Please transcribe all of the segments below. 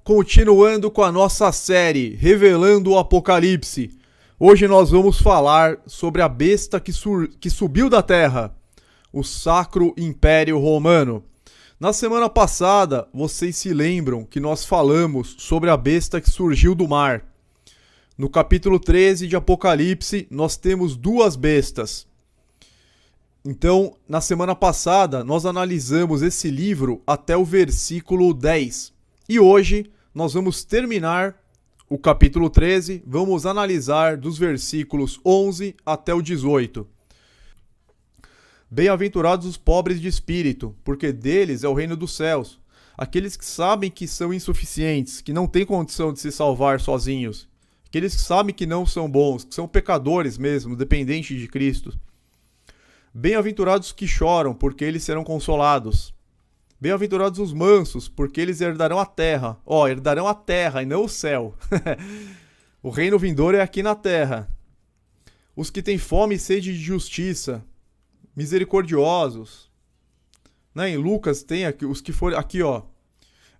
continuando com a nossa série Revelando o Apocalipse. Hoje nós vamos falar sobre a besta que subiu da terra, o Sacro Império Romano. Na semana passada, vocês se lembram que nós falamos sobre a besta que surgiu do mar. No capítulo 13 de Apocalipse, nós temos duas bestas. Então, na semana passada, nós analisamos esse livro até o versículo 10. E hoje, nós vamos terminar o capítulo 13, vamos analisar dos versículos 11 até o 18. Bem-aventurados os pobres de espírito, porque deles é o reino dos céus. Aqueles que sabem que são insuficientes, que não têm condição de se salvar sozinhos. Aqueles que sabem que não são bons, que são pecadores mesmo, dependentes de Cristo. Bem-aventurados que choram, porque eles serão consolados. Bem-aventurados os mansos, porque eles herdarão a terra. Herdarão a terra e não o céu. O reino vindouro é aqui na terra. Os que têm fome e sede de justiça, misericordiosos. Em Lucas tem aqui, os que forem aqui,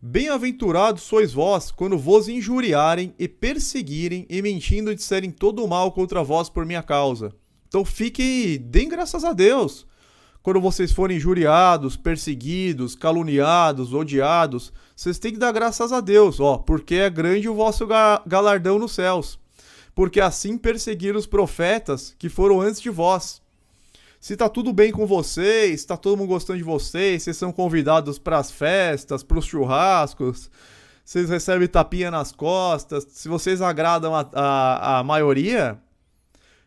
Bem-aventurados sois vós, quando vos injuriarem e perseguirem e mentindo disserem todo o mal contra vós por minha causa. Então deem graças a Deus. Quando vocês forem injuriados, perseguidos, caluniados, odiados, vocês têm que dar graças a Deus, porque é grande o vosso galardão nos céus. Porque assim perseguiram os profetas que foram antes de vós. Se tá tudo bem com vocês, tá todo mundo gostando de vocês, vocês são convidados para as festas, para os churrascos, vocês recebem tapinha nas costas, se vocês agradam a maioria,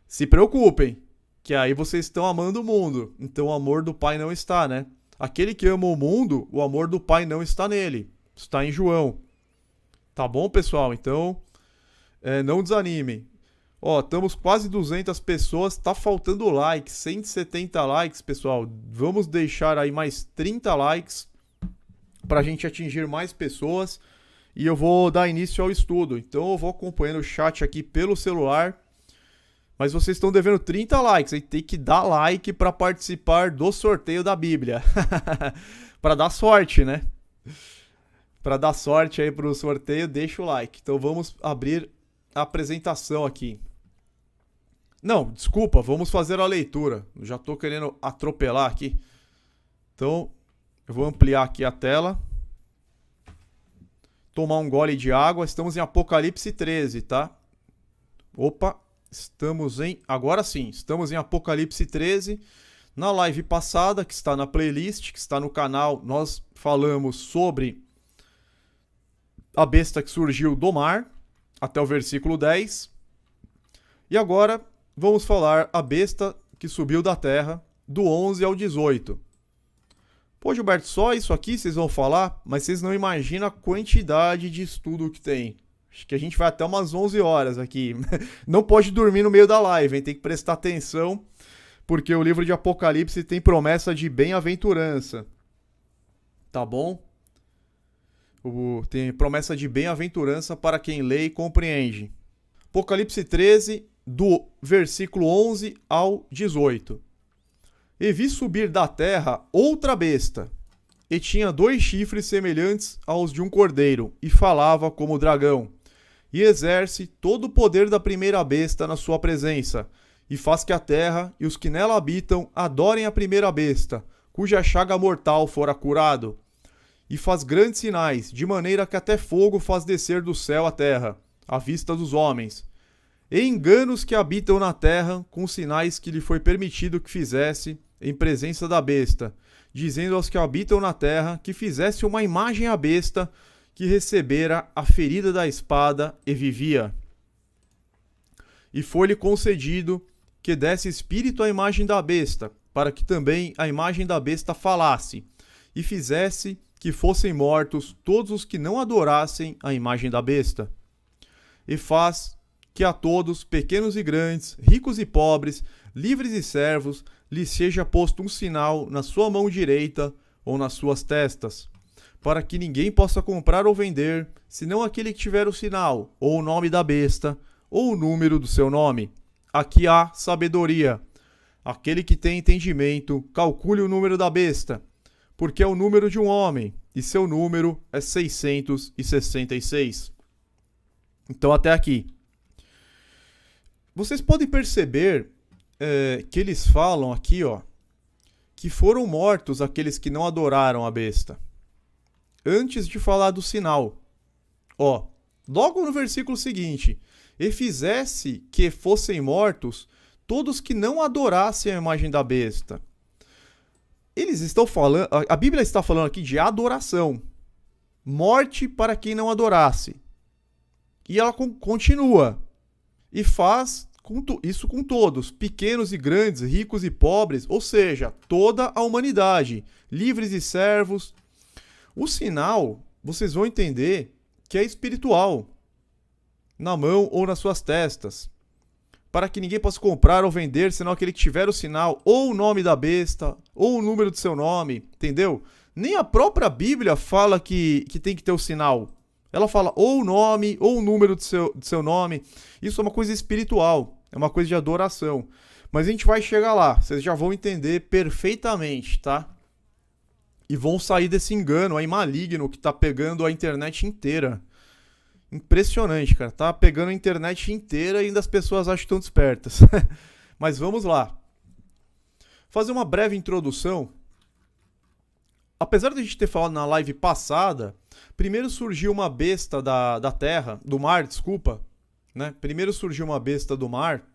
se preocupem, que aí vocês estão amando o mundo. Então o amor do Pai não está, né? Aquele que ama o mundo, o amor do Pai não está nele. Está em João. Tá bom, pessoal? Então, não desanimem. Estamos quase 200 pessoas, tá faltando likes, 170 likes, pessoal. Vamos deixar aí mais 30 likes pra gente atingir mais pessoas. E eu vou dar início ao estudo. Então eu vou acompanhando o chat aqui pelo celular. Mas vocês estão devendo 30 likes, aí tem que dar like para participar do sorteio da Bíblia. Para dar sorte, né? Para dar sorte aí pro sorteio, deixa o like. Então vamos abrir a apresentação aqui. Não, desculpa, vamos fazer a leitura. Eu já tô querendo atropelar aqui. Então, eu vou ampliar aqui a tela. Tomar um gole de água. Estamos em Apocalipse 13, tá? Agora sim, estamos em Apocalipse 13. Na live passada, que está na playlist, que está no canal, nós falamos sobre a besta que surgiu do mar, até o versículo 10. E agora vamos falar a besta que subiu da terra, do 11 ao 18. Pô, Gilberto, só isso aqui vocês vão falar? Mas vocês não imaginam a quantidade de estudo que tem. Acho que a gente vai até umas 11 horas aqui. Não pode dormir no meio da live, hein? Tem que prestar atenção, porque o livro de Apocalipse tem promessa de bem-aventurança. Tá bom? Tem promessa de bem-aventurança para quem lê e compreende. Apocalipse 13, do versículo 11 ao 18. E vi subir da terra outra besta, e tinha 2 chifres semelhantes aos de um cordeiro, e falava como dragão. E exerce todo o poder da primeira besta na sua presença, e faz que a terra e os que nela habitam adorem a primeira besta, cuja chaga mortal fora curado. E faz grandes sinais, de maneira que até fogo faz descer do céu a terra, à vista dos homens. E engana os que habitam na terra com sinais que lhe foi permitido que fizesse em presença da besta, dizendo aos que habitam na terra que fizesse uma imagem à besta, que recebera a ferida da espada e vivia. E foi-lhe concedido que desse espírito à imagem da besta, para que também a imagem da besta falasse, e fizesse que fossem mortos todos os que não adorassem a imagem da besta. E faz que a todos, pequenos e grandes, ricos e pobres, livres e servos, lhes seja posto um sinal na sua mão direita ou nas suas testas, para que ninguém possa comprar ou vender, senão aquele que tiver o sinal, ou o nome da besta, ou o número do seu nome. Aqui há sabedoria. Aquele que tem entendimento, calcule o número da besta, porque é o número de um homem, e seu número é 666. Então, até aqui. Vocês podem perceber que eles falam aqui, ó, que foram mortos aqueles que não adoraram a besta. Antes de falar do sinal. Ó, logo no versículo seguinte: e fizesse que fossem mortos todos que não adorassem a imagem da besta. Eles estão falando, a Bíblia está falando aqui de adoração. Morte para quem não adorasse. E ela continua. E faz isso com todos, pequenos e grandes, ricos e pobres, ou seja, toda a humanidade, livres e servos. O sinal, vocês vão entender que é espiritual, na mão ou nas suas testas, para que ninguém possa comprar ou vender, senão aquele que tiver o sinal, ou o nome da besta, ou o número do seu nome, entendeu? Nem a própria Bíblia fala que tem que ter o sinal. Ela fala ou o nome, ou o número do seu nome. Isso é uma coisa espiritual, é uma coisa de adoração. Mas a gente vai chegar lá, vocês já vão entender perfeitamente, tá? E vão sair desse engano aí maligno que tá pegando a internet inteira. Impressionante, cara. Tá pegando a internet inteira e ainda as pessoas acham que estão despertas. Mas vamos lá. Fazer uma breve introdução. Apesar de a gente ter falado na live passada, primeiro surgiu uma besta da terra, do mar, desculpa. Né? Primeiro surgiu uma besta do mar.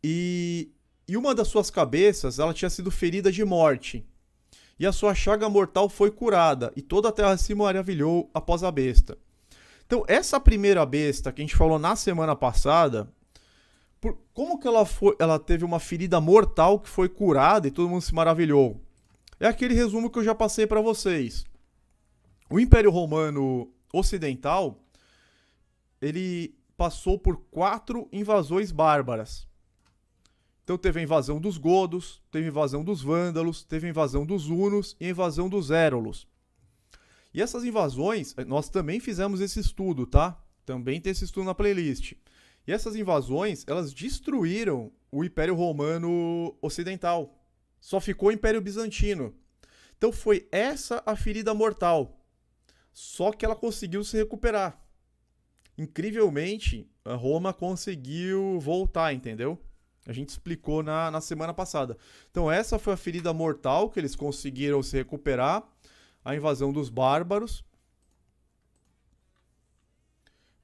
E uma das suas cabeças, ela tinha sido ferida de morte. E a sua chaga mortal foi curada. E toda a terra se maravilhou após a besta. Então, essa primeira besta que a gente falou na semana passada, como que ela teve uma ferida mortal que foi curada e todo mundo se maravilhou? É aquele resumo que eu já passei para vocês. O Império Romano Ocidental, ele passou por 4 invasões bárbaras. Então teve a invasão dos godos, teve a invasão dos vândalos, teve a invasão dos hunos e a invasão dos érolos. E essas invasões, nós também fizemos esse estudo, tá? Também tem esse estudo na playlist. E essas invasões, elas destruíram o Império Romano Ocidental. Só ficou o Império Bizantino. Então foi essa a ferida mortal. Só que ela conseguiu se recuperar. Incrivelmente, a Roma conseguiu voltar, entendeu? A gente explicou na semana passada. Então essa foi a ferida mortal que eles conseguiram se recuperar. A invasão dos bárbaros.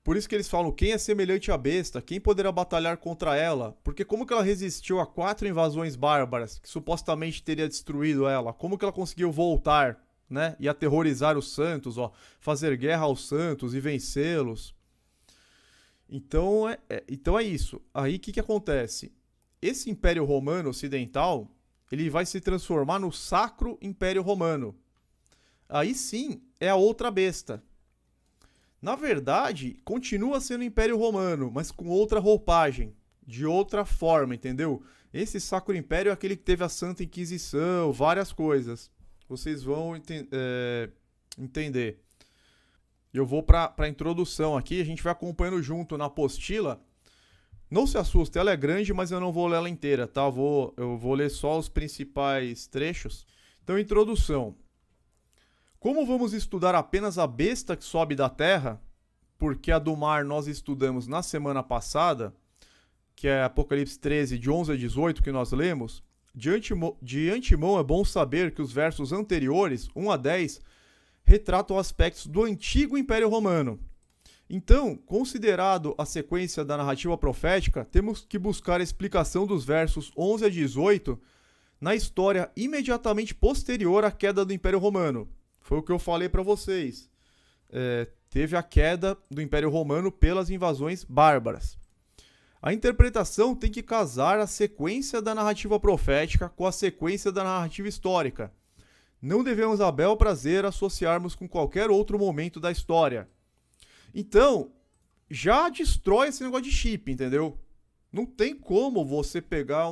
Por isso que eles falam, quem é semelhante à besta? Quem poderá batalhar contra ela? Porque como que ela resistiu a 4 invasões bárbaras, que supostamente teria destruído ela? Como que ela conseguiu voltar, né? E aterrorizar os santos, ó, fazer guerra aos santos e vencê-los? Então é isso. Aí o que acontece? Esse Império Romano Ocidental, ele vai se transformar no Sacro Império Romano. Aí sim é a outra besta. Na verdade, continua sendo o Império Romano, mas com outra roupagem, de outra forma, entendeu? Esse Sacro Império é aquele que teve a Santa Inquisição, várias coisas. Vocês vão entender. Eu vou para a introdução aqui, a gente vai acompanhando junto na apostila. Não se assuste, ela é grande, mas eu não vou ler ela inteira, tá? Eu vou ler só os principais trechos. Então, introdução. Como vamos estudar apenas a besta que sobe da terra, porque a do mar nós estudamos na semana passada, que é Apocalipse 13, de 11 a 18, que nós lemos, de antemão é bom saber que os versos anteriores, 1 a 10, retratam aspectos do antigo Império Romano. Então, considerado a sequência da narrativa profética, temos que buscar a explicação dos versos 11 a 18 na história imediatamente posterior à queda do Império Romano. Foi o que eu falei para vocês. Teve a queda do Império Romano pelas invasões bárbaras. A interpretação tem que casar a sequência da narrativa profética com a sequência da narrativa histórica. Não devemos a bel prazer associarmos com qualquer outro momento da história. Então, já destrói esse negócio de chip, entendeu? Não tem como você pegar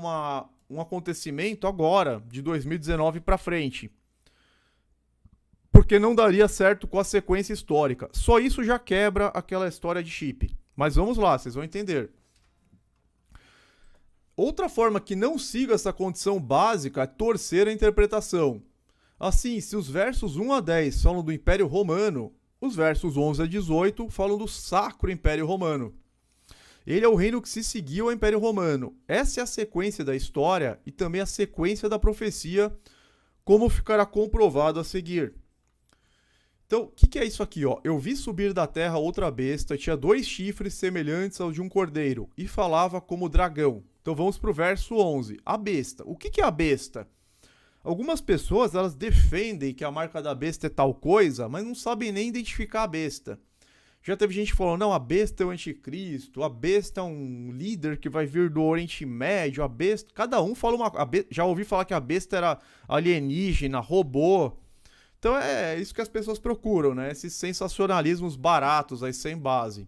um acontecimento agora, de 2019 para frente. Porque não daria certo com a sequência histórica. Só isso já quebra aquela história de chip. Mas vamos lá, vocês vão entender. Outra forma que não siga essa condição básica é torcer a interpretação. Assim, se os versos 1 a 10 falam do Império Romano, os versos 11 a 18 falam do Sacro Império Romano. Ele é o reino que se seguiu ao Império Romano. Essa é a sequência da história e também a sequência da profecia, como ficará comprovado a seguir. Então, o que é isso aqui? Ó? Eu vi subir da terra outra besta, tinha 2 chifres semelhantes aos de um cordeiro, e falava como dragão. Então vamos para o verso 11. A besta. O que é a besta? Algumas pessoas elas defendem que a marca da besta é tal coisa, mas não sabem nem identificar a besta. Já teve gente que falou, não, a besta é o anticristo, a besta é um líder que vai vir do Oriente Médio, a besta... Cada um fala uma... Já ouvi falar que a besta era alienígena, robô. Então é isso que as pessoas procuram, né? Esses sensacionalismos baratos aí, sem base.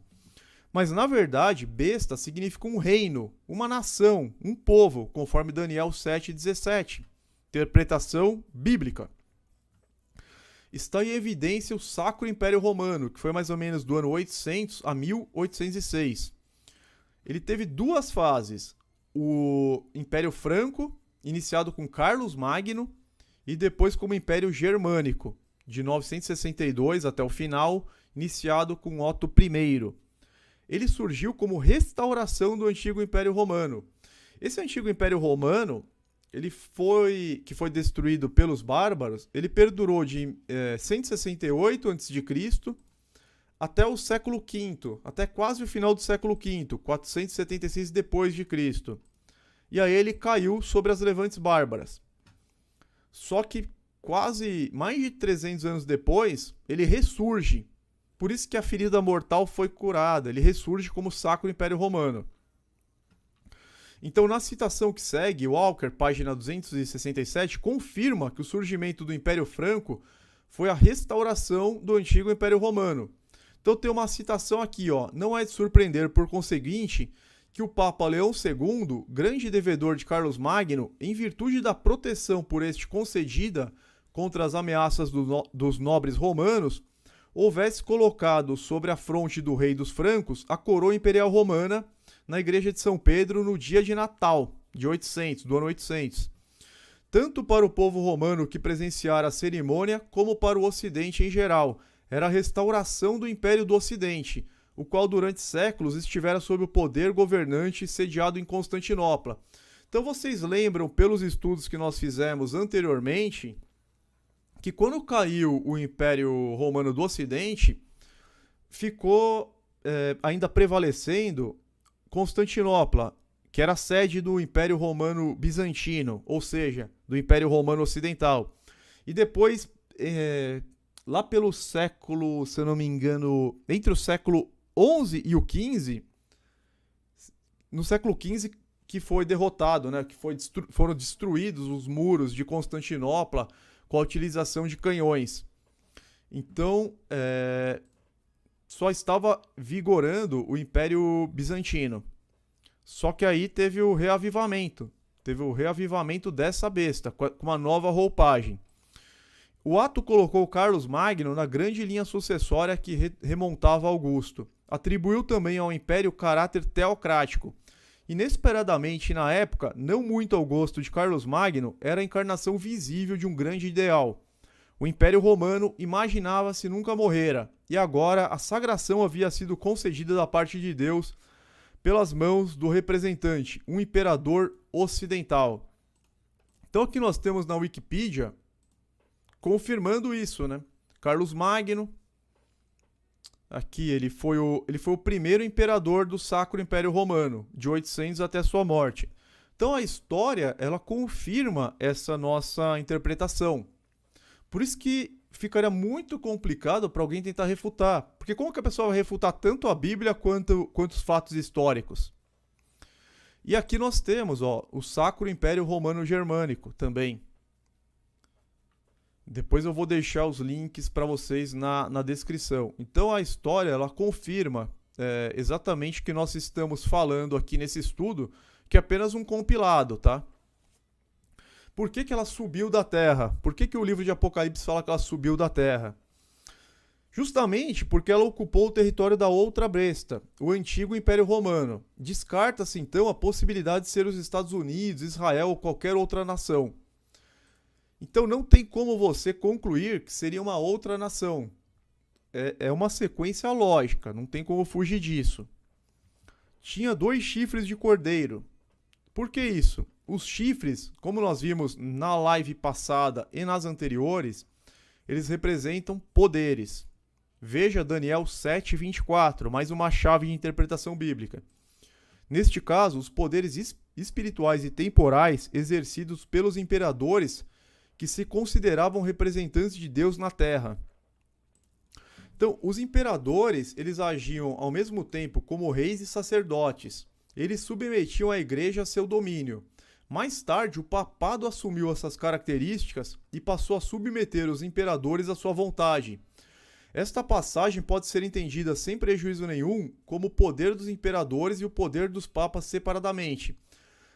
Mas na verdade, besta significa um reino, uma nação, um povo, conforme Daniel 7,17. Interpretação bíblica. Está em evidência o Sacro Império Romano, que foi mais ou menos do ano 800 a 1806. Ele teve 2 fases. O Império Franco, iniciado com Carlos Magno, e depois como Império Germânico, de 962 até o final, iniciado com Otto I. Ele surgiu como restauração do antigo Império Romano. Esse antigo Império Romano, que foi destruído pelos bárbaros, ele perdurou de 168 a.C. até o século V, até quase o final do século V, 476 depois de Cristo. E aí ele caiu sobre as levantes bárbaras. Só que quase mais de 300 anos depois, ele ressurge. Por isso que a ferida mortal foi curada. Ele ressurge como Sacro Império Romano. Então, na citação que segue, Walker, página 267, confirma que o surgimento do Império Franco foi a restauração do antigo Império Romano. Então, tem uma citação aqui, ó. Não é de surpreender, por conseguinte, que o Papa Leão II, grande devedor de Carlos Magno, em virtude da proteção por este concedida contra as ameaças dos nobres romanos, houvesse colocado sobre a fronte do rei dos francos a coroa imperial romana na igreja de São Pedro no dia de Natal, do ano 800. Tanto para o povo romano que presenciara a cerimônia, como para o Ocidente em geral. Era a restauração do Império do Ocidente, o qual durante séculos estivera sob o poder governante sediado em Constantinopla. Então vocês lembram, pelos estudos que nós fizemos anteriormente, que quando caiu o Império Romano do Ocidente, ficou ainda prevalecendo Constantinopla, que era a sede do Império Romano Bizantino, ou seja, do Império Romano Ocidental. E depois, lá pelo século, se eu não me engano, entre o século XI e o XV, no século XV que foi derrotado, né, que foram destruídos os muros de Constantinopla com a utilização de canhões. Então, só estava vigorando o Império Bizantino. Só que aí teve o reavivamento. Teve o reavivamento dessa besta, com uma nova roupagem. O ato colocou Carlos Magno na grande linha sucessória que remontava a Augusto. Atribuiu também ao Império caráter teocrático. Inesperadamente, na época, não muito ao gosto de Carlos Magno, era a encarnação visível de um grande ideal. O Império Romano imaginava-se nunca morrera, e agora a sagração havia sido concedida da parte de Deus pelas mãos do representante, um imperador ocidental. Então aqui nós temos na Wikipedia confirmando isso, né? Carlos Magno, aqui ele foi o primeiro imperador do Sacro Império Romano, de 800 até sua morte. Então a história, ela confirma essa nossa interpretação. Por isso que ficaria muito complicado para alguém tentar refutar. Porque como que a pessoa vai refutar tanto a Bíblia quanto os fatos históricos? E aqui nós temos o Sacro Império Romano Germânico também. Depois eu vou deixar os links para vocês na descrição. Então a história ela confirma exatamente o que nós estamos falando aqui nesse estudo, que é apenas um compilado, tá? Por que ela subiu da terra? Por que o livro de Apocalipse fala que ela subiu da terra? Justamente porque ela ocupou o território da outra besta, o antigo Império Romano. Descarta-se então a possibilidade de ser os Estados Unidos, Israel ou qualquer outra nação. Então não tem como você concluir que seria uma outra nação. É uma sequência lógica, não tem como fugir disso. Tinha 2 chifres de cordeiro. Por que isso? Os chifres, como nós vimos na live passada e nas anteriores, eles representam poderes. Veja Daniel 7:24, mais uma chave de interpretação bíblica. Neste caso, os poderes espirituais e temporais exercidos pelos imperadores que se consideravam representantes de Deus na Terra. Então, os imperadores, eles agiam ao mesmo tempo como reis e sacerdotes. Eles submetiam a igreja a seu domínio. Mais tarde, o papado assumiu essas características e passou a submeter os imperadores à sua vontade. Esta passagem pode ser entendida sem prejuízo nenhum como o poder dos imperadores e o poder dos papas separadamente.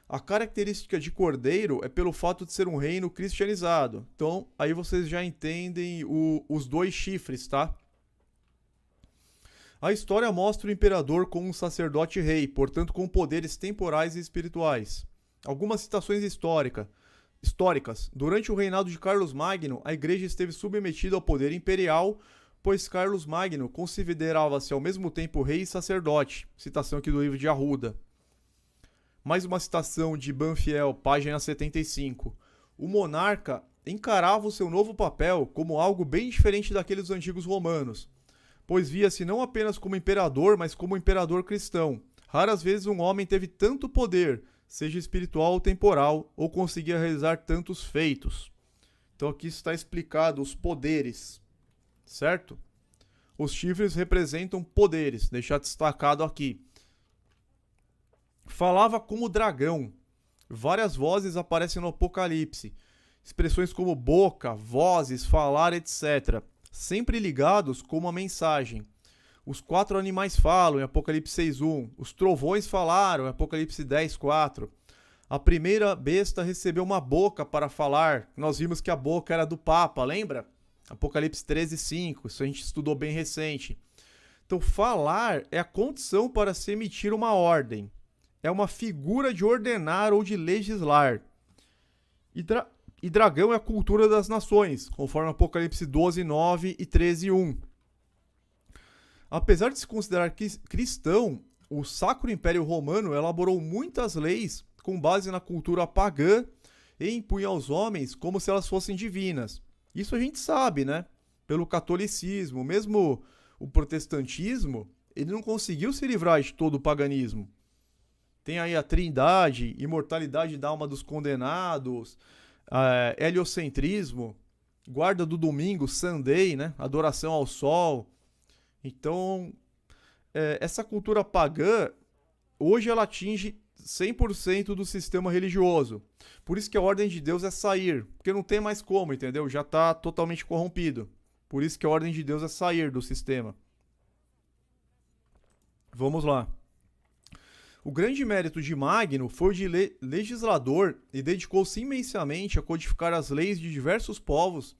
A característica de cordeiro é pelo fato de ser um reino cristianizado. Então, aí vocês já entendem os 2 chifres, tá? A história mostra o imperador como um sacerdote rei, portanto com poderes temporais e espirituais. Algumas citações históricas. Durante o reinado de Carlos Magno, a igreja esteve submetida ao poder imperial, pois Carlos Magno considerava-se ao mesmo tempo rei e sacerdote. Citação aqui do livro de Arruda. Mais uma citação de Banfiel, página 75. O monarca encarava o seu novo papel como algo bem diferente daqueles dos antigos romanos, pois via-se não apenas como imperador, mas como imperador cristão. Raras vezes um homem teve tanto poder, seja espiritual ou temporal, ou conseguia realizar tantos feitos. Então aqui está explicado os poderes, certo? Os chifres representam poderes, deixar destacado aqui. Falava como dragão. Várias vozes aparecem no Apocalipse. Expressões como boca, vozes, falar, etc. Sempre ligados com uma mensagem. Os 4 animais falam em Apocalipse 6:1. Os trovões falaram em Apocalipse 10:4. A primeira besta recebeu uma boca para falar. Nós vimos que a boca era do Papa, lembra? Apocalipse 13:5. Isso a gente estudou bem recente. Então, falar é a condição para se emitir uma ordem. É uma figura de ordenar ou de legislar. E dragão é a cultura das nações, conforme Apocalipse 12:9 e 13:1. Apesar de se considerar cristão, o Sacro Império Romano elaborou muitas leis com base na cultura pagã e impunha aos homens como se elas fossem divinas. Isso a gente sabe, né? Pelo catolicismo, mesmo o protestantismo, ele não conseguiu se livrar de todo o paganismo. Tem aí a trindade, imortalidade da alma dos condenados, heliocentrismo, guarda do domingo, Sunday, né? Adoração ao sol. Então, essa cultura pagã, hoje ela atinge 100% do sistema religioso. Por isso que a ordem de Deus é sair, porque não tem mais como, entendeu? Já está totalmente corrompido. Por isso que a ordem de Deus é sair do sistema. Vamos lá. O grande mérito de Magno foi o de legislador e dedicou-se imensamente a codificar as leis de diversos povos,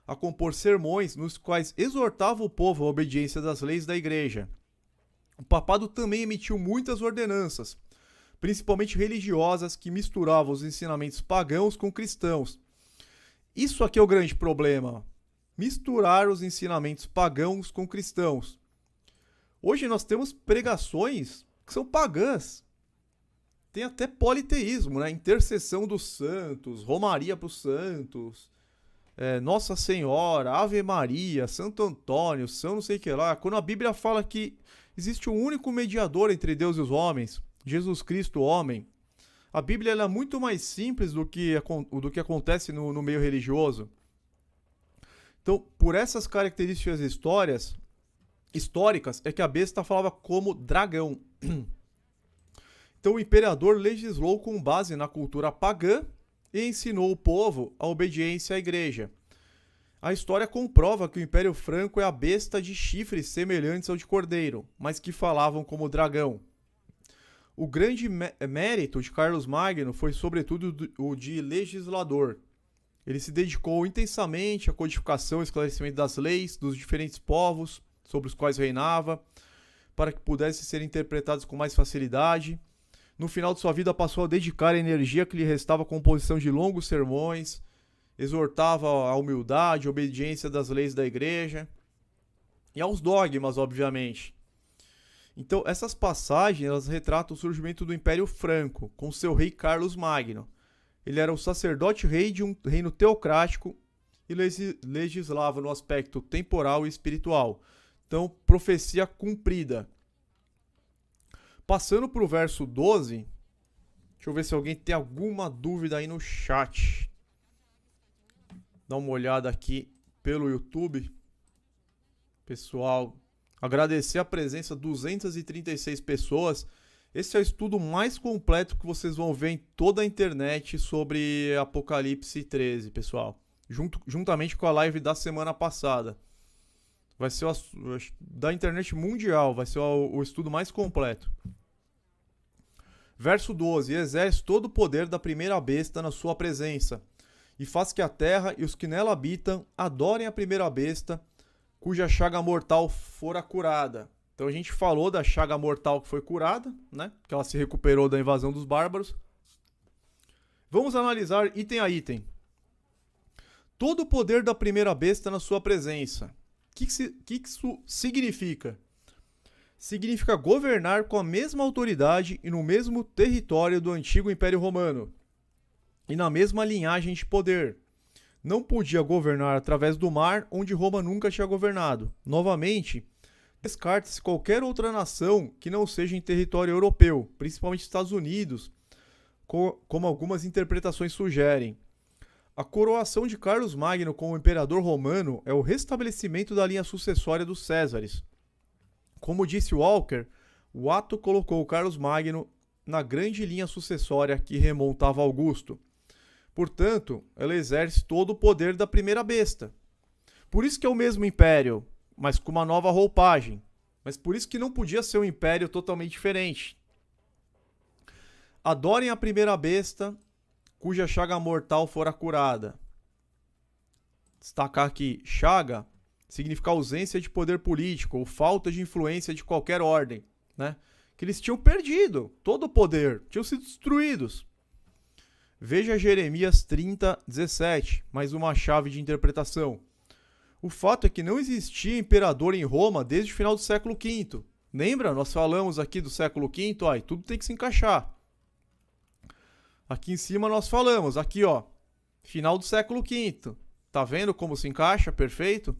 a compor sermões nos quais exortava o povo à obediência das leis da igreja. O papado também emitiu muitas ordenanças, principalmente religiosas, que misturavam os ensinamentos pagãos com cristãos. Isso aqui é o grande problema, misturar os ensinamentos pagãos com cristãos. Hoje nós temos pregações que são pagãs. Tem até politeísmo, né? Intercessão dos santos, romaria para os santos, Nossa Senhora, Ave Maria, Santo Antônio, São não sei o que lá. Quando a Bíblia fala que existe um único mediador entre Deus e os homens, Jesus Cristo, homem, a Bíblia ela é muito mais simples do que acontece no meio religioso. Então, por essas características históricas, é que a besta falava como dragão. Então o imperador legislou com base na cultura pagã e ensinou o povo a obediência à igreja. A história comprova que o Império Franco é a besta de chifres semelhantes ao de cordeiro, mas que falavam como dragão. O grande mérito de Carlos Magno foi sobretudo o de legislador. Ele se dedicou intensamente à codificação e esclarecimento das leis dos diferentes povos sobre os quais reinava, para que pudessem ser interpretados com mais facilidade. No final de sua vida passou a dedicar a energia que lhe restava à composição de longos sermões exortava a humildade, a obediência das leis da igreja e aos dogmas, obviamente. Então, essas passagens elas retratam o surgimento do Império Franco, com seu rei Carlos Magno. Ele era o sacerdote-rei de um reino teocrático e legislava no aspecto temporal e espiritual. Então, profecia cumprida. Passando para o verso 12, deixa eu ver se alguém tem alguma dúvida aí no chat. Dá uma olhada aqui pelo YouTube. Pessoal, agradecer a presença de 236 pessoas. Esse é o estudo mais completo que vocês vão ver em toda a internet sobre Apocalipse 13, pessoal. Juntamente com a live da semana passada. Vai ser da internet mundial, vai ser o estudo mais completo. Verso 12. Exerce todo o poder da primeira besta na sua presença, e faz que a terra e os que nela habitam adorem a primeira besta, cuja chaga mortal fora curada. Então a gente falou da chaga mortal que foi curada, né? Que ela se recuperou da invasão dos bárbaros. Vamos analisar item a item. Todo o poder da primeira besta na sua presença. O que isso significa? Significa governar com a mesma autoridade e no mesmo território do antigo Império Romano, e na mesma linhagem de poder. Não podia governar através do mar, onde Roma nunca tinha governado. Novamente, descarta-se qualquer outra nação que não seja em território europeu, principalmente Estados Unidos, como algumas interpretações sugerem. A coroação de Carlos Magno como imperador romano é o restabelecimento da linha sucessória dos Césares. Como disse Walker, o ato colocou Carlos Magno na grande linha sucessória que remontava a Augusto. Portanto, ela exerce todo o poder da primeira besta. Por isso que é o mesmo império, mas com uma nova roupagem. Mas por isso que não podia ser um império totalmente diferente. Adorem a primeira besta, cuja chaga mortal fora curada. Destacar aqui, chaga significa ausência de poder político ou falta de influência de qualquer ordem, né? Que eles tinham perdido todo o poder, tinham sido destruídos. Veja Jeremias 30:17, mais uma chave de interpretação. O fato é que não existia imperador em Roma desde o final do século V. Lembra? Nós falamos aqui do século V, ó, tudo tem que se encaixar. Aqui em cima nós falamos, aqui ó, final do século V. Tá vendo como se encaixa? Perfeito?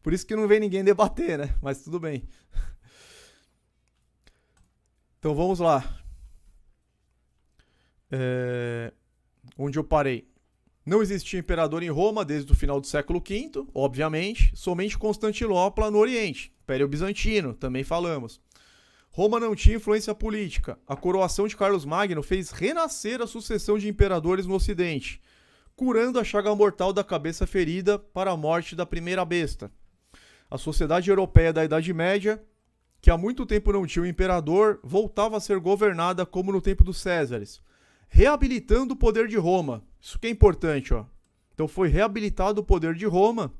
Por isso que não vem ninguém debater, né? Mas tudo bem. Então vamos lá. Onde eu parei? Não existia imperador em Roma desde o final do século V, obviamente. Somente Constantinopla no Oriente. Império Bizantino, também falamos. Roma não tinha influência política. A coroação de Carlos Magno fez renascer a sucessão de imperadores no Ocidente, curando a chaga mortal da cabeça ferida para a morte da primeira besta. A sociedade europeia da Idade Média, que há muito tempo não tinha um imperador, voltava a ser governada como no tempo dos Césares, reabilitando o poder de Roma. Isso que é importante, ó. Então foi reabilitado o poder de Roma,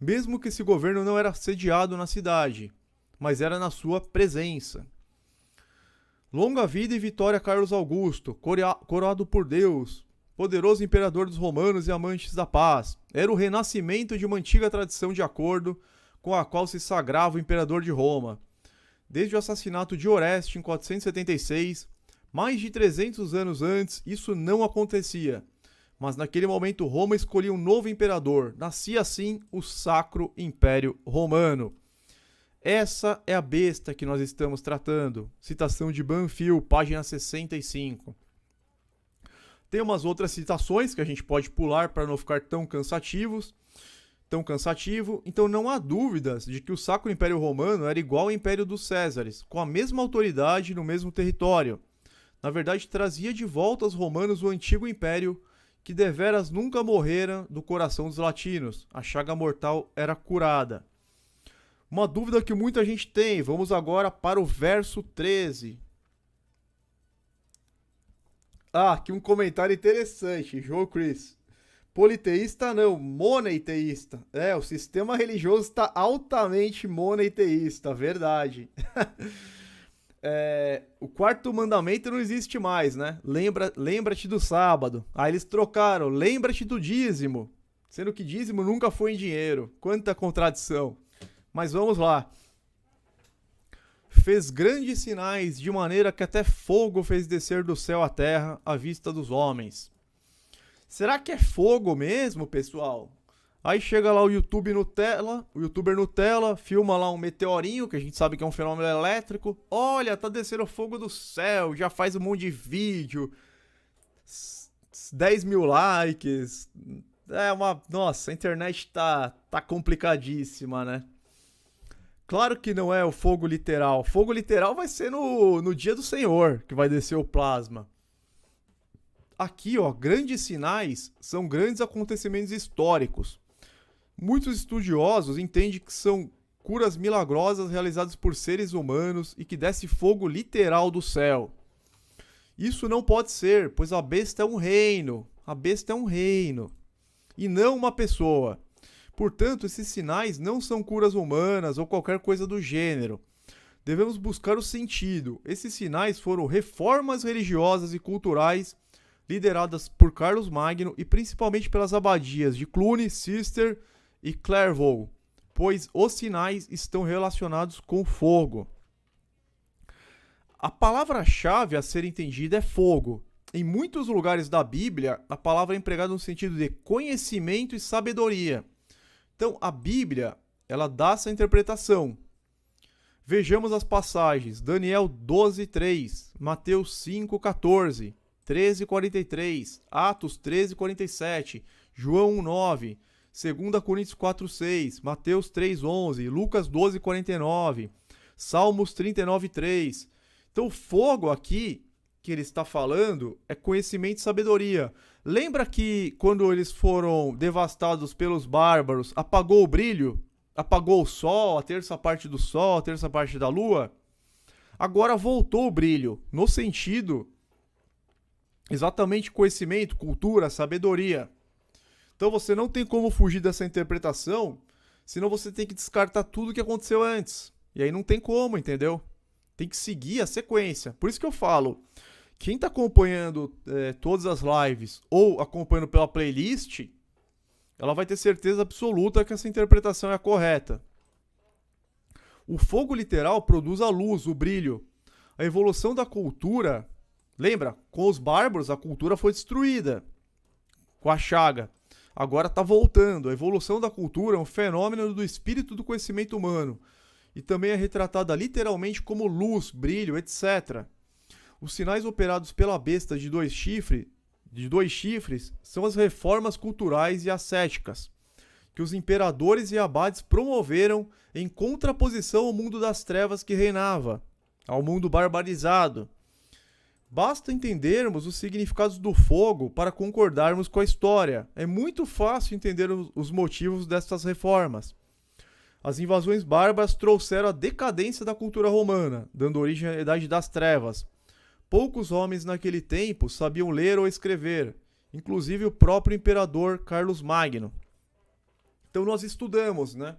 mesmo que esse governo não era sediado na cidade, mas era na sua presença. Longa vida e vitória a Carlos Augusto, coroado por Deus, poderoso imperador dos romanos e amantes da paz. Era o renascimento de uma antiga tradição de acordo com a qual se sagrava o imperador de Roma. Desde o assassinato de Oreste em 476, mais de 300 anos antes, isso não acontecia. Mas naquele momento Roma escolhia um novo imperador. Nascia assim o Sacro Império Romano. Essa é a besta que nós estamos tratando. Citação de Banfield, página 65. Tem umas outras citações que a gente pode pular para não ficar tão cansativo. Então não há dúvidas de que o Sacro Império Romano era igual ao Império dos Césares, com a mesma autoridade no mesmo território. Na verdade, trazia de volta aos romanos o antigo império, que deveras nunca morrera do coração dos latinos. A chaga mortal era curada. Uma dúvida que muita gente tem. Vamos agora para o verso 13. Aqui um comentário interessante. João Chris. Politeísta não, monoteísta. O sistema religioso está altamente monoteísta, verdade. o quarto mandamento não existe mais, né? Lembra-te do sábado. Aí eles trocaram, lembra-te do dízimo. Sendo que dízimo nunca foi em dinheiro. Quanta contradição. Mas vamos lá. Fez grandes sinais, de maneira que até fogo fez descer do céu à terra, à vista dos homens. Será que é fogo mesmo, pessoal? Aí chega lá o youtuber Nutella, filma lá um meteorinho, que a gente sabe que é um fenômeno elétrico. Olha, tá descendo fogo do céu, já faz um monte de vídeo. 10 mil likes. Nossa, a internet tá complicadíssima, né? Claro que não é o fogo literal. Fogo literal vai ser no dia do Senhor, que vai descer o plasma. Aqui, ó, grandes sinais são grandes acontecimentos históricos. Muitos estudiosos entendem que são curas milagrosas realizadas por seres humanos e que desce fogo literal do céu. Isso não pode ser, pois a besta é um reino. A besta é um reino. E não uma pessoa. Portanto, esses sinais não são curas humanas ou qualquer coisa do gênero. Devemos buscar o sentido. Esses sinais foram reformas religiosas e culturais lideradas por Carlos Magno e principalmente pelas abadias de Cluny, Cister e Clairvaux, pois os sinais estão relacionados com fogo. A palavra-chave a ser entendida é fogo. Em muitos lugares da Bíblia, a palavra é empregada no sentido de conhecimento e sabedoria. Então, a Bíblia, ela dá essa interpretação. Vejamos as passagens. Daniel 12:3, Mateus 5:14, 13:43, Atos 13:47, João 1:9, 2 Coríntios 4:6, Mateus 3:11, Lucas 12:49, Salmos 39:3. Então, o fogo aqui que ele está falando é conhecimento e sabedoria. Lembra que quando eles foram devastados pelos bárbaros, apagou o brilho? Apagou o sol, a terça parte do sol, a terça parte da lua? Agora voltou o brilho, no sentido exatamente conhecimento, cultura, sabedoria. Então você não tem como fugir dessa interpretação, senão você tem que descartar tudo que aconteceu antes. E aí não tem como, entendeu? Tem que seguir a sequência. Por isso que eu falo, quem está acompanhando todas as lives ou acompanhando pela playlist, ela vai ter certeza absoluta que essa interpretação é a correta. O fogo literal produz a luz, o brilho. A evolução da cultura, lembra? Com os bárbaros a cultura foi destruída, com a chaga. Agora está voltando. A evolução da cultura é um fenômeno do espírito do conhecimento humano. E também é retratada literalmente como luz, brilho, etc. Os sinais operados pela besta de dois chifres são as reformas culturais e ascéticas que os imperadores e abades promoveram em contraposição ao mundo das trevas que reinava, ao mundo barbarizado. Basta entendermos os significados do fogo para concordarmos com a história. É muito fácil entender os motivos destas reformas. As invasões bárbaras trouxeram a decadência da cultura romana, dando origem à Idade das Trevas. Poucos homens naquele tempo sabiam ler ou escrever, inclusive o próprio imperador Carlos Magno. Então nós estudamos, né,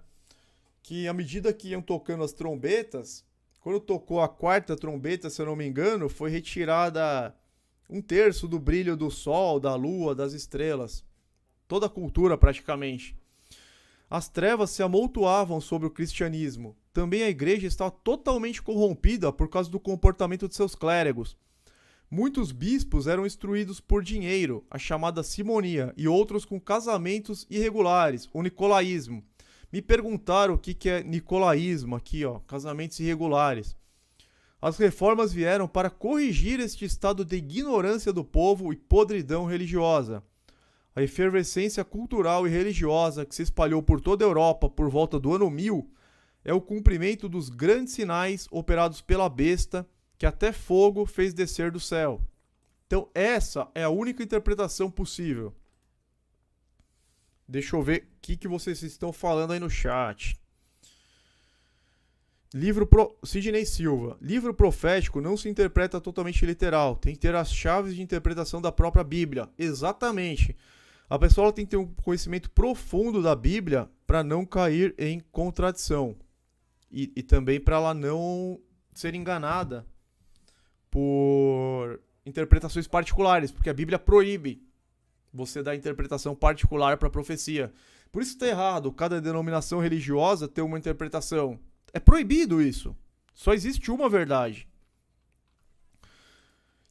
que à medida que iam tocando as trombetas, quando tocou a quarta trombeta, se eu não me engano, foi retirada 1/3 do brilho do sol, da lua, das estrelas. Toda a cultura praticamente. As trevas se amontoavam sobre o cristianismo. Também a igreja estava totalmente corrompida por causa do comportamento de seus clérigos. Muitos bispos eram instruídos por dinheiro, a chamada simonia, e outros com casamentos irregulares, o nicolaísmo. Me perguntaram o que é nicolaísmo aqui, ó, casamentos irregulares. As reformas vieram para corrigir este estado de ignorância do povo e podridão religiosa. A efervescência cultural e religiosa que se espalhou por toda a Europa por volta do ano 1000 é o cumprimento dos grandes sinais operados pela besta que até fogo fez descer do céu. Então essa é a única interpretação possível. Deixa eu ver o que vocês estão falando aí no chat. Sidney Silva. Livro profético não se interpreta totalmente literal. Tem que ter as chaves de interpretação da própria Bíblia. Exatamente. A pessoa tem que ter um conhecimento profundo da Bíblia para não cair em contradição. E também para ela não ser enganada por interpretações particulares, porque a Bíblia proíbe você dar interpretação particular para a profecia. Por isso está errado cada denominação religiosa ter uma interpretação. É proibido isso. Só existe uma verdade.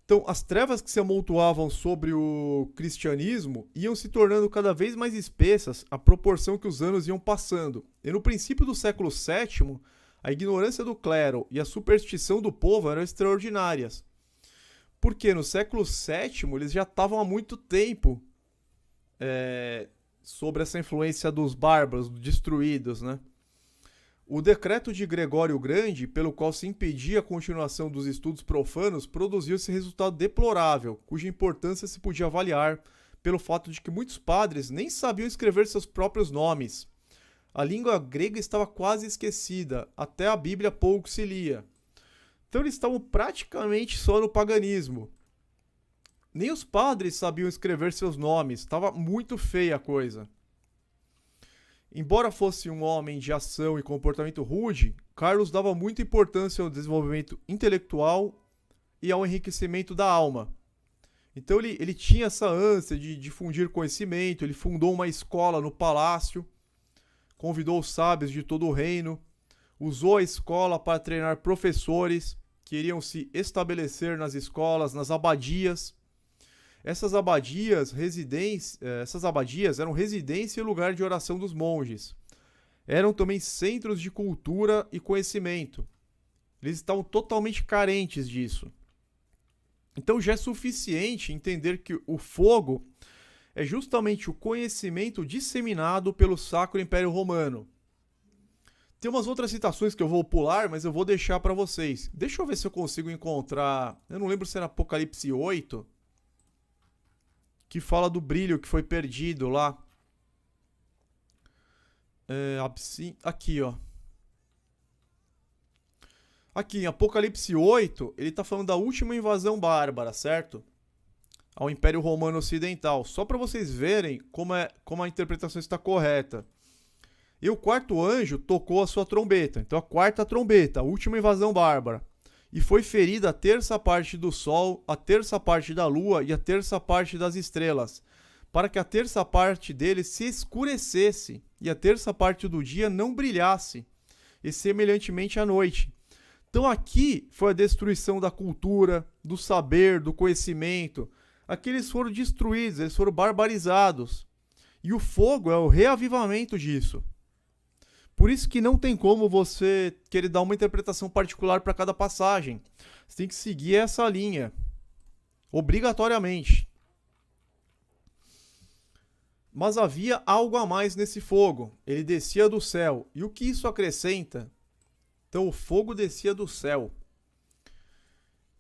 Então, as trevas que se amontoavam sobre o cristianismo iam se tornando cada vez mais espessas à proporção que os anos iam passando. E no princípio do século VII, a ignorância do clero e a superstição do povo eram extraordinárias. Porque no século VII eles já estavam há muito tempo sobre essa influência dos bárbaros, destruídos, né? O decreto de Gregório o Grande, pelo qual se impedia a continuação dos estudos profanos, produziu esse resultado deplorável, cuja importância se podia avaliar pelo fato de que muitos padres nem sabiam escrever seus próprios nomes. A língua grega estava quase esquecida, até a Bíblia pouco se lia. Então eles estavam praticamente só no paganismo. Nem os padres sabiam escrever seus nomes, estava muito feia a coisa. Embora fosse um homem de ação e comportamento rude, Carlos dava muita importância ao desenvolvimento intelectual e ao enriquecimento da alma. Então ele tinha essa ânsia de difundir conhecimento, ele fundou uma escola no palácio, convidou os sábios de todo o reino, usou a escola para treinar professores que iriam se estabelecer nas escolas, nas abadias. Essas abadias eram residência e lugar de oração dos monges. Eram também centros de cultura e conhecimento. Eles estavam totalmente carentes disso. Então já é suficiente entender que o fogo é justamente o conhecimento disseminado pelo Sacro Império Romano. Tem umas outras citações que eu vou pular, mas eu vou deixar para vocês. Deixa eu ver se eu consigo encontrar... Eu não lembro se era Apocalipse 8... que fala do brilho que foi perdido lá. Aqui, ó. Aqui, em Apocalipse 8, ele tá falando da última invasão bárbara, certo? Ao Império Romano Ocidental. Só para vocês verem como a interpretação está correta. E o quarto anjo tocou a sua trombeta. Então, a quarta trombeta, a última invasão bárbara. E foi ferida a terça parte do sol, a terça parte da lua e a terça parte das estrelas, para que a terça parte deles se escurecesse e a terça parte do dia não brilhasse, e semelhantemente à noite. Então aqui foi a destruição da cultura, do saber, do conhecimento. Aqui eles foram destruídos, eles foram barbarizados. E o fogo é o reavivamento disso. Por isso que não tem como você querer dar uma interpretação particular para cada passagem. Você tem que seguir essa linha, obrigatoriamente. Mas havia algo a mais nesse fogo. Ele descia do céu. E o que isso acrescenta? Então o fogo descia do céu.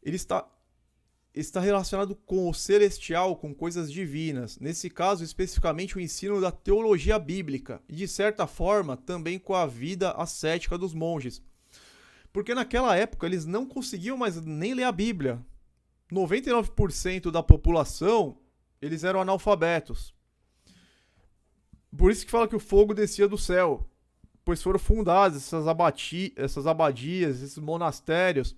Ele está relacionado com o celestial, com coisas divinas. Nesse caso, especificamente o ensino da teologia bíblica. E, de certa forma, também com a vida ascética dos monges. Porque naquela época eles não conseguiam mais nem ler a Bíblia. 99% da população, eles eram analfabetos. Por isso que fala que o fogo descia do céu. Pois foram fundadas essas abadias, esses monastérios.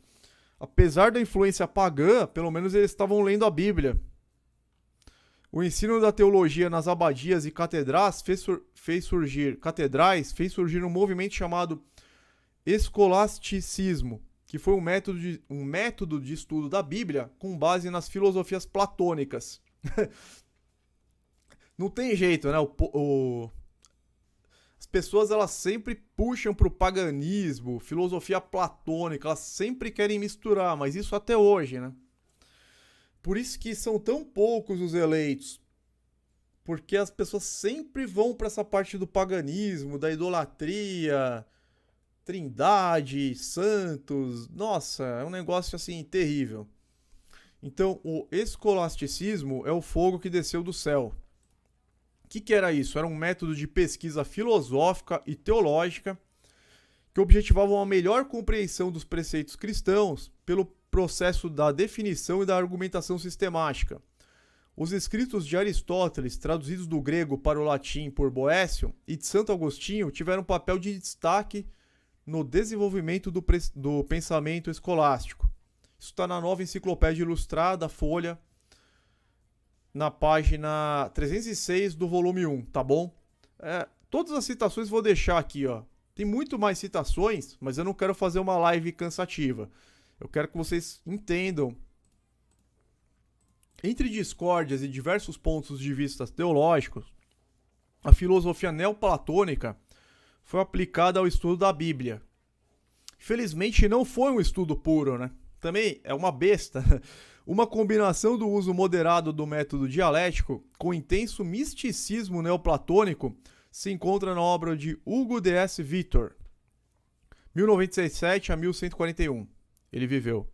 Apesar da influência pagã, pelo menos eles estavam lendo a Bíblia. O ensino da teologia nas abadias e catedrais fez surgir um movimento chamado escolasticismo, que foi um método de estudo da Bíblia com base nas filosofias platônicas. Não tem jeito, né? As pessoas elas sempre puxam para o paganismo, filosofia platônica, elas sempre querem misturar, mas isso até hoje, né? Por isso que são tão poucos os eleitos, porque as pessoas sempre vão para essa parte do paganismo, da idolatria, trindade, santos, nossa, é um negócio assim terrível. Então, o escolasticismo é o fogo que desceu do céu. O que era isso? Era um método de pesquisa filosófica e teológica que objetivava uma melhor compreensão dos preceitos cristãos pelo processo da definição e da argumentação sistemática. Os escritos de Aristóteles, traduzidos do grego para o latim por Boécio, e de Santo Agostinho tiveram um papel de destaque no desenvolvimento do pensamento escolástico. Isso está na Nova Enciclopédia Ilustrada, Folha, na página 306 do volume 1, tá bom? Todas as citações vou deixar aqui, ó. Tem muito mais citações, mas eu não quero fazer uma live cansativa. Eu quero que vocês entendam. Entre discórdias e diversos pontos de vista teológicos, a filosofia neoplatônica foi aplicada ao estudo da Bíblia. Infelizmente não foi um estudo puro, né? Também é uma besta. Uma combinação do uso moderado do método dialético com intenso misticismo neoplatônico se encontra na obra de Hugo D. S. Vitor, 1097 a 1141. Ele viveu.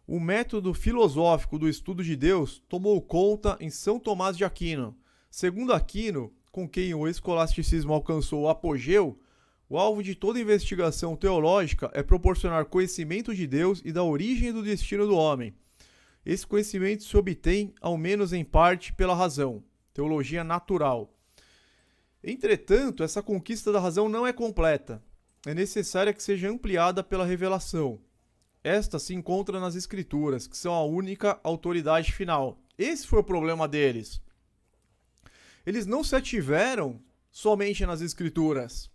O método filosófico do estudo de Deus tomou conta em São Tomás de Aquino. Segundo Aquino, com quem o escolasticismo alcançou o apogeu, o alvo de toda investigação teológica é proporcionar conhecimento de Deus e da origem e do destino do homem. Esse conhecimento se obtém, ao menos em parte, pela razão, teologia natural. Entretanto, essa conquista da razão não é completa. É necessária que seja ampliada pela revelação. Esta se encontra nas Escrituras, que são a única autoridade final. Esse foi o problema deles. Eles não se ativeram somente nas Escrituras.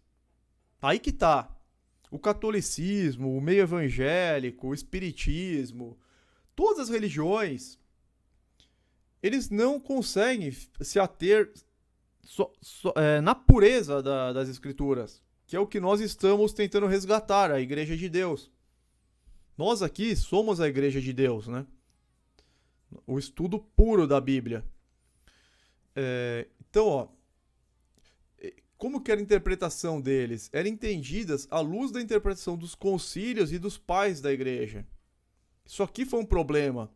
Aí que tá. O catolicismo, o meio evangélico, o espiritismo, todas as religiões, eles não conseguem se ater na pureza das Escrituras, que é o que nós estamos tentando resgatar, a Igreja de Deus. Nós aqui somos a Igreja de Deus, né? O estudo puro da Bíblia. Então, ó, como que era a interpretação deles? Eram entendidas à luz da interpretação dos concílios e dos pais da Igreja. Isso aqui foi um problema.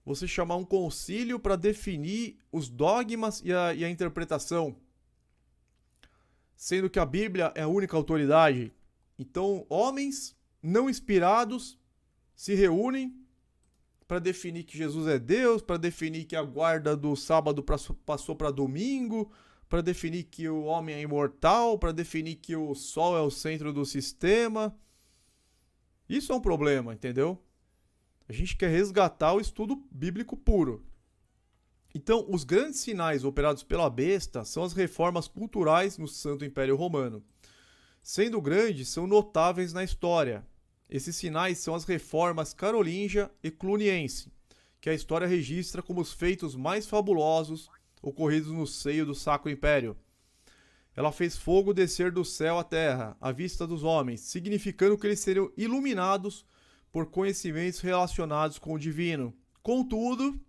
Você chamar um concílio para definir os dogmas e a interpretação, sendo que a Bíblia é a única autoridade. Então, homens não inspirados se reúnem para definir que Jesus é Deus, para definir que a guarda do sábado passou para domingo, para definir que o homem é imortal, para definir que o sol é o centro do sistema. Isso é um problema, entendeu? A gente quer resgatar o estudo bíblico puro. Então, os grandes sinais operados pela besta são as reformas culturais no Santo Império Romano. Sendo grandes, são notáveis na história. Esses sinais são as reformas carolíngia e cluniense, que a história registra como os feitos mais fabulosos ocorridos no seio do Sacro Império. Ela fez fogo descer do céu à terra, à vista dos homens, significando que eles seriam iluminados por conhecimentos relacionados com o divino. Contudo,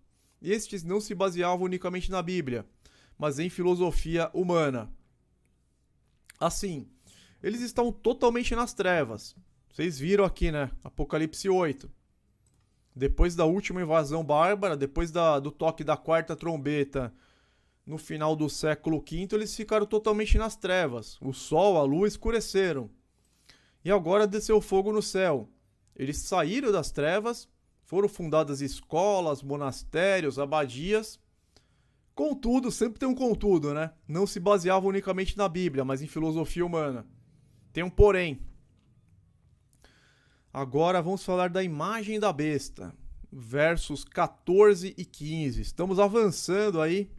estes não se baseavam unicamente na Bíblia, mas em filosofia humana. Assim, eles estão totalmente nas trevas. Vocês viram aqui, né? Apocalipse 8. Depois da última invasão bárbara, depois do toque da quarta trombeta, no final do século V, eles ficaram totalmente nas trevas. O sol, a lua escureceram. E agora desceu fogo no céu. Eles saíram das trevas, foram fundadas escolas, monastérios, abadias. Contudo, sempre tem um contudo, né? Não se baseavam unicamente na Bíblia, mas em filosofia humana. Tem um porém. Agora vamos falar da imagem da besta. Versos 14 e 15. Estamos avançando aí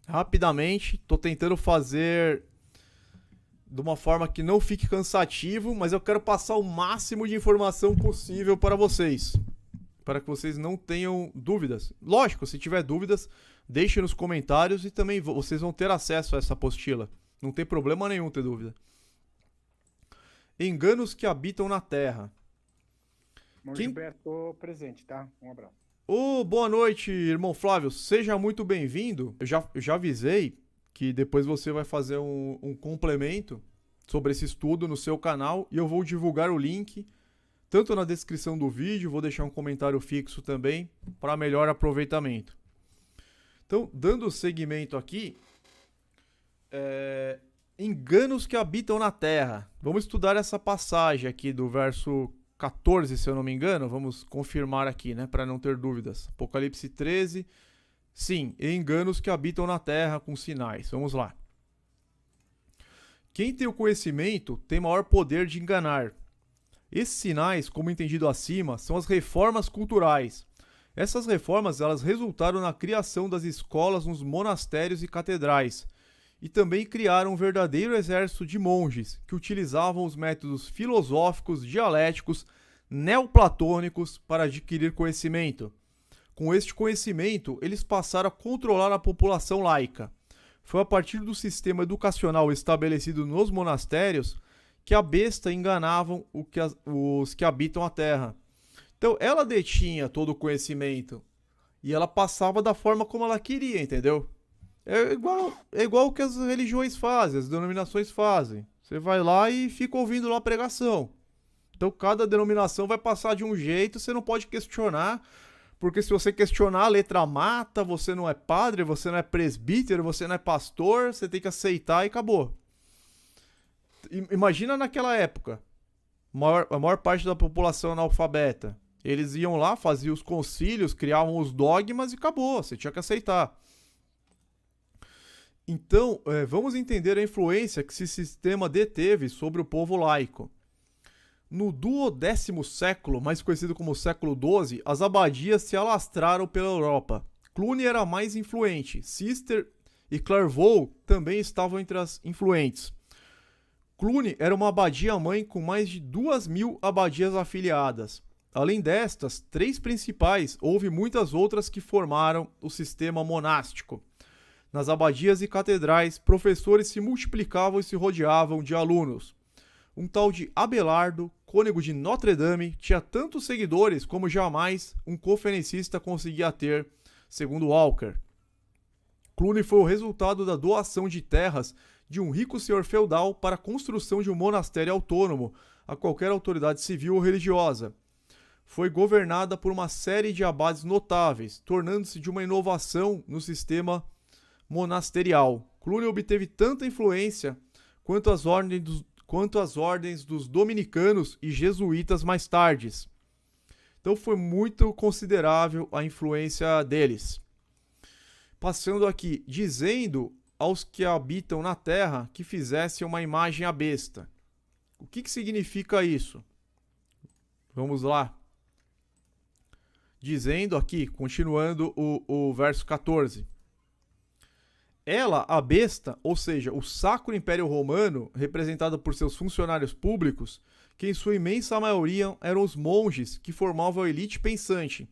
rapidamente. Estou tentando fazer de uma forma que não fique cansativo, mas eu quero passar o máximo de informação possível para vocês, para que vocês não tenham dúvidas. Lógico, se tiver dúvidas, deixe nos comentários e também vocês vão ter acesso a essa apostila. Não tem problema nenhum ter dúvida. Enganos que habitam na terra. Gilberto presente, tá? Um abraço. Boa noite, irmão Flávio. Seja muito bem-vindo. Eu já avisei que depois você vai fazer um complemento sobre esse estudo no seu canal e eu vou divulgar o link tanto na descrição do vídeo, vou deixar um comentário fixo também para melhor aproveitamento. Então, dando seguimento aqui, enganos que habitam na terra. Vamos estudar essa passagem aqui do verso 14, se eu não me engano. Vamos confirmar aqui, né, para não ter dúvidas. Apocalipse 13. Sim, enganos que habitam na terra com sinais. Vamos lá. Quem tem o conhecimento tem maior poder de enganar. Esses sinais, como entendido acima, são as reformas culturais. Essas reformas elas resultaram na criação das escolas nos monastérios e catedrais, e também criaram um verdadeiro exército de monges que utilizavam os métodos filosóficos dialéticos neoplatônicos para adquirir conhecimento. Com este conhecimento, eles passaram a controlar a população laica. Foi a partir do sistema educacional estabelecido nos monastérios que a besta enganavam os que habitam a terra. Então, ela detinha todo o conhecimento e ela passava da forma como ela queria, entendeu? É igual o que as religiões fazem, as denominações fazem. Você vai lá e fica ouvindo lá a pregação. Então, cada denominação vai passar de um jeito, você não pode questionar, porque se você questionar, a letra mata, você não é padre, você não é presbítero, você não é pastor, você tem que aceitar e acabou. Imagina naquela época, a maior parte da população analfabeta. Eles iam lá, faziam os concílios, criavam os dogmas e acabou, você tinha que aceitar. Então, vamos entender a influência que esse sistema deteve sobre o povo laico. No 12º século, mais conhecido como século XII, as abadias se alastraram pela Europa. Cluny era a mais influente, Cister e Clairvaux também estavam entre as influentes. Cluny era uma abadia-mãe com mais de 2.000 abadias afiliadas. Além destas, 3 principais, houve muitas outras que formaram o sistema monástico. Nas abadias e catedrais, professores se multiplicavam e se rodeavam de alunos. Um tal de Abelardo, cônego de Notre-Dame, tinha tantos seguidores como jamais um conferencista conseguia ter, segundo Walker. Cluny foi o resultado da doação de terras de um rico senhor feudal para a construção de um monastério autônomo a qualquer autoridade civil ou religiosa. Foi governada por uma série de abades notáveis, tornando-se de uma inovação no sistema monasterial. Cluny obteve tanta influência quanto as ordens dos dominicanos e jesuítas mais tardes. Então foi muito considerável a influência deles. Passando aqui, dizendo aos que habitam na terra que fizessem uma imagem à besta. O que significa isso? Vamos lá. Dizendo aqui, continuando o verso 14. Ela, a besta, ou seja, o Sacro Império Romano, representado por seus funcionários públicos, que em sua imensa maioria eram os monges que formavam a elite pensante,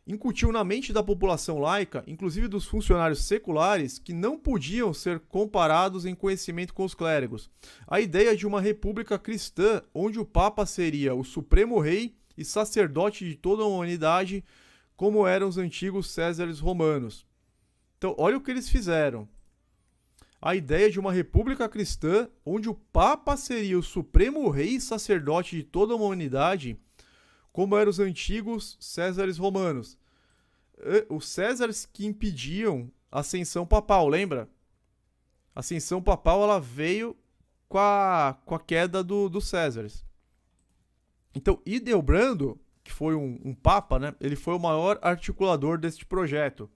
incutiu na mente da população laica, inclusive dos funcionários seculares, que não podiam ser comparados em conhecimento com os clérigos, a ideia de uma república cristã onde o Papa seria o supremo rei e sacerdote de toda a humanidade, como eram os antigos Césares romanos. Então, olha o que eles fizeram. A ideia de uma república cristã, onde o Papa seria o supremo rei e sacerdote de toda a humanidade, como eram os antigos Césares romanos. Os Césares que impediam a ascensão papal, lembra? A ascensão papal ela veio com a queda dos Césares. Então, Hildebrando, que foi um papa, né, ele foi o maior articulador deste projeto.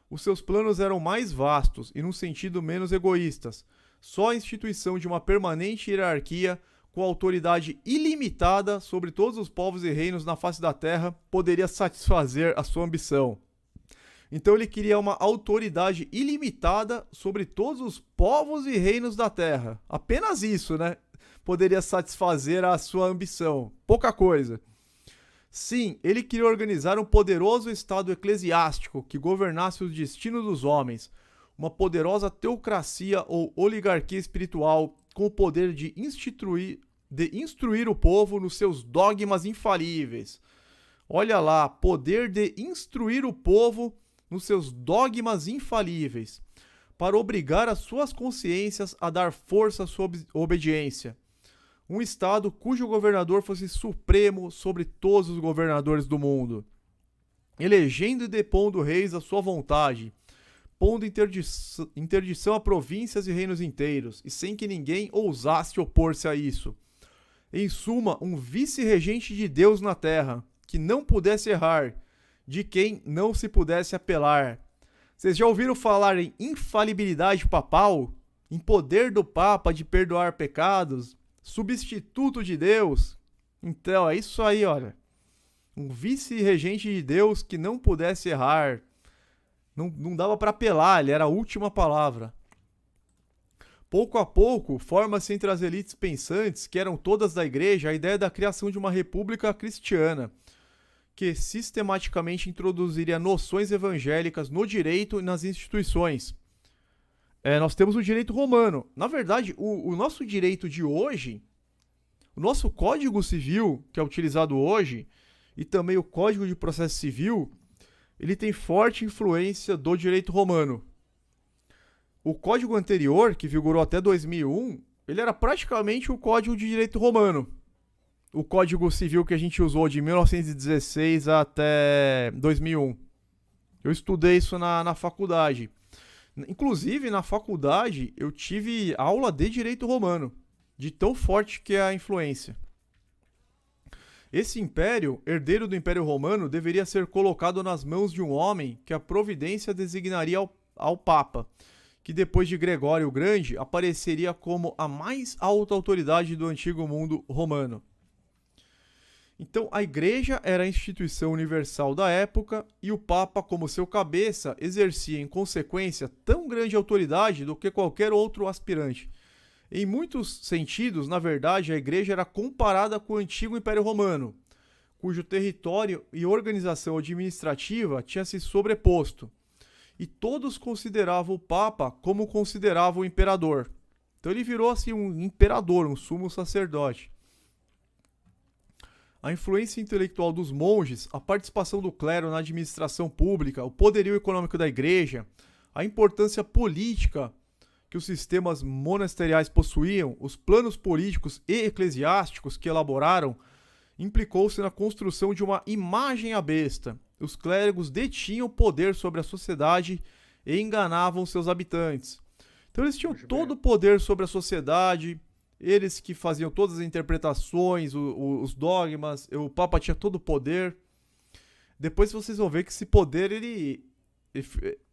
Os seus planos eram mais vastos e, num sentido, menos egoístas. Só a instituição de uma permanente hierarquia com autoridade ilimitada sobre todos os povos e reinos na face da terra poderia satisfazer a sua ambição. Então ele queria uma autoridade ilimitada sobre todos os povos e reinos da terra. Apenas isso, né? Poderia satisfazer a sua ambição. Pouca coisa. Sim, ele queria organizar um poderoso estado eclesiástico que governasse o destino dos homens, uma poderosa teocracia ou oligarquia espiritual com o poder de instruir o povo nos seus dogmas infalíveis. Olha lá, poder de instruir o povo nos seus dogmas infalíveis, para obrigar as suas consciências a dar força à sua obediência. Um estado cujo governador fosse supremo sobre todos os governadores do mundo, elegendo e depondo reis à sua vontade, pondo interdição a províncias e reinos inteiros, e sem que ninguém ousasse opor-se a isso. Em suma, um vice-regente de Deus na terra, que não pudesse errar, de quem não se pudesse apelar. Vocês já ouviram falar em infalibilidade papal? Em poder do Papa de perdoar pecados? Substituto de Deus? Então, é isso aí, olha. Um vice-regente de Deus que não pudesse errar. Não dava para apelar, ele era a última palavra. Pouco a pouco, forma-se entre as elites pensantes, que eram todas da igreja, a ideia da criação de uma república cristiana, que sistematicamente introduziria noções evangélicas no direito e nas instituições. Nós temos o direito romano. Na verdade, o nosso direito de hoje, o nosso Código Civil, que é utilizado hoje, e também o Código de Processo Civil, ele tem forte influência do direito romano. O código anterior, que vigorou até 2001, ele era praticamente o Código de Direito Romano. O Código Civil que a gente usou de 1916 até 2001. Eu estudei isso na faculdade. Inclusive, na faculdade, eu tive aula de Direito Romano, de tão forte que é a influência. Esse império, herdeiro do Império Romano, deveria ser colocado nas mãos de um homem que a providência designaria ao Papa, que depois de Gregório o Grande apareceria como a mais alta autoridade do antigo mundo romano. Então, a Igreja era a instituição universal da época e o Papa, como seu cabeça, exercia em consequência tão grande autoridade do que qualquer outro aspirante. Em muitos sentidos, na verdade, a Igreja era comparada com o antigo Império Romano, cujo território e organização administrativa tinha se sobreposto. E todos consideravam o Papa como consideravam o imperador. Então ele virou assim um imperador, um sumo sacerdote. A influência intelectual dos monges, a participação do clero na administração pública, o poderio econômico da Igreja, a importância política que os sistemas monasteriais possuíam, os planos políticos e eclesiásticos que elaboraram, implicou-se na construção de uma imagem à besta. Os clérigos detinham poder sobre a sociedade e enganavam seus habitantes. Então eles tinham todo o poder sobre a sociedade, eles que faziam todas as interpretações, os dogmas, o Papa tinha todo o poder. Depois vocês vão ver que esse poder ele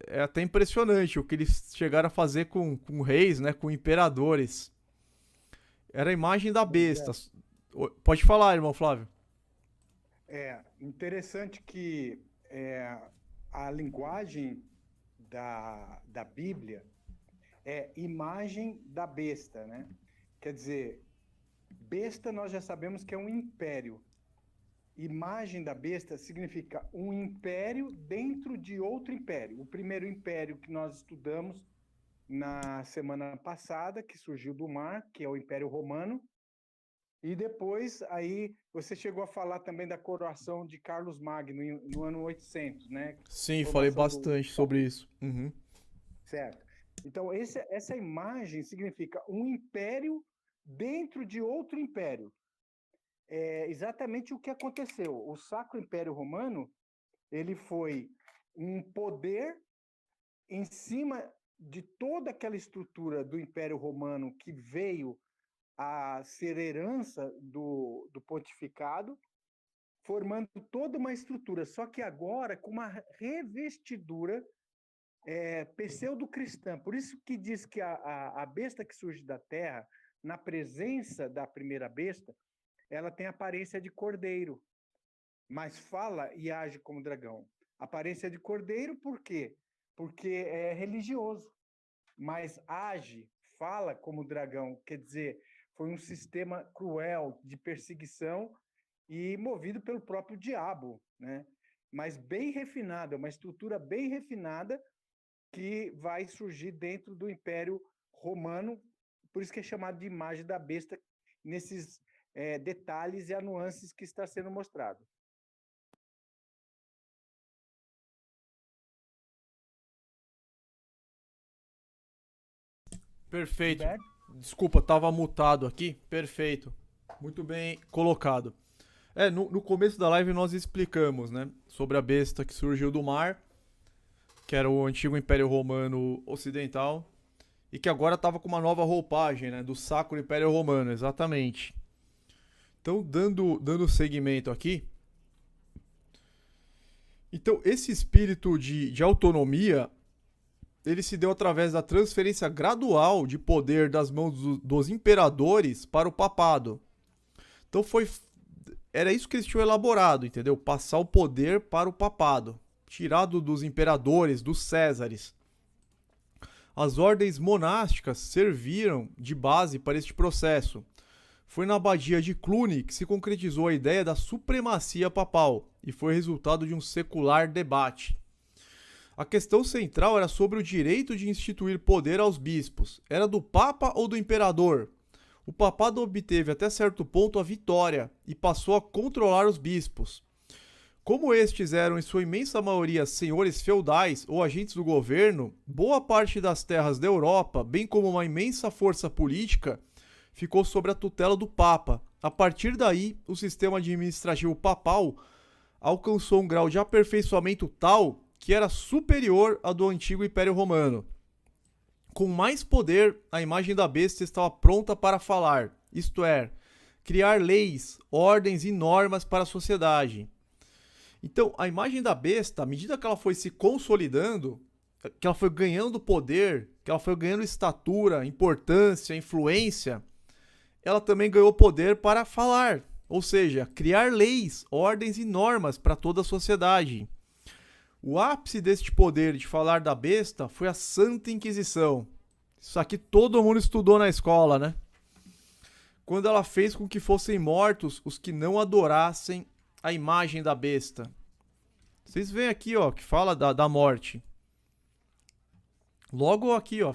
é até impressionante o que eles chegaram a fazer com reis, né, com imperadores. Era a imagem da besta. Pode falar, irmão Flávio. Interessante que a linguagem da Bíblia é imagem da besta, né? Quer dizer, besta nós já sabemos que é um império. Imagem da besta significa um império dentro de outro império. O primeiro império que nós estudamos na semana passada, que surgiu do mar, que é o Império Romano. E depois, aí, você chegou a falar também da coroação de Carlos Magno no ano 800, né? Sim, falei bastante sobre isso. Uhum. Certo. Então, essa imagem significa um império dentro de outro império. É exatamente o que aconteceu. O Sacro Império Romano, ele foi um poder em cima de toda aquela estrutura do Império Romano que veio a ser herança do pontificado, formando toda uma estrutura, só que agora com uma revestidura pseudo-cristã. Por isso que diz que a besta que surge da terra, na presença da primeira besta, ela tem aparência de cordeiro, mas fala e age como dragão. Aparência de cordeiro por quê? Porque é religioso, mas age, fala como dragão, quer dizer, foi um sistema cruel de perseguição e movido pelo próprio diabo, né? Mas bem refinada, uma estrutura bem refinada que vai surgir dentro do Império Romano, por isso que é chamado de imagem da besta, nesses detalhes e nuances que está sendo mostrado. Perfeito. Desculpa, estava mutado aqui. Perfeito. Muito bem colocado. No começo da live nós explicamos, né, sobre a besta que surgiu do mar, que era o antigo Império Romano Ocidental, e que agora estava com uma nova roupagem, né, do Sacro Império Romano, exatamente. Então, dando seguimento aqui. Então, esse espírito de autonomia, ele se deu através da transferência gradual de poder das mãos dos imperadores para o papado. Então, foi era isso que eles tinham elaborado, entendeu? Passar o poder para o papado, tirado dos imperadores, dos césares. As ordens monásticas serviram de base para este processo. Foi na abadia de Cluny que se concretizou a ideia da supremacia papal e foi resultado de um secular debate. A questão central era sobre o direito de instituir poder aos bispos. Era do Papa ou do imperador? O papado obteve até certo ponto a vitória e passou a controlar os bispos. Como estes eram em sua imensa maioria senhores feudais ou agentes do governo, boa parte das terras da Europa, bem como uma imensa força política, ficou sob a tutela do Papa. A partir daí, o sistema administrativo papal alcançou um grau de aperfeiçoamento tal que era superior ao do antigo Império Romano. Com mais poder, a imagem da besta estava pronta para falar, isto é, criar leis, ordens e normas para a sociedade. Então, a imagem da besta, à medida que ela foi se consolidando, que ela foi ganhando poder, que ela foi ganhando estatura, importância, influência, ela também ganhou poder para falar, ou seja, criar leis, ordens e normas para toda a sociedade. O ápice deste poder de falar da besta foi a Santa Inquisição. Isso aqui todo mundo estudou na escola, né? Quando ela fez com que fossem mortos os que não adorassem a imagem da besta. Vocês veem aqui, ó, que fala da morte. Logo aqui, ó,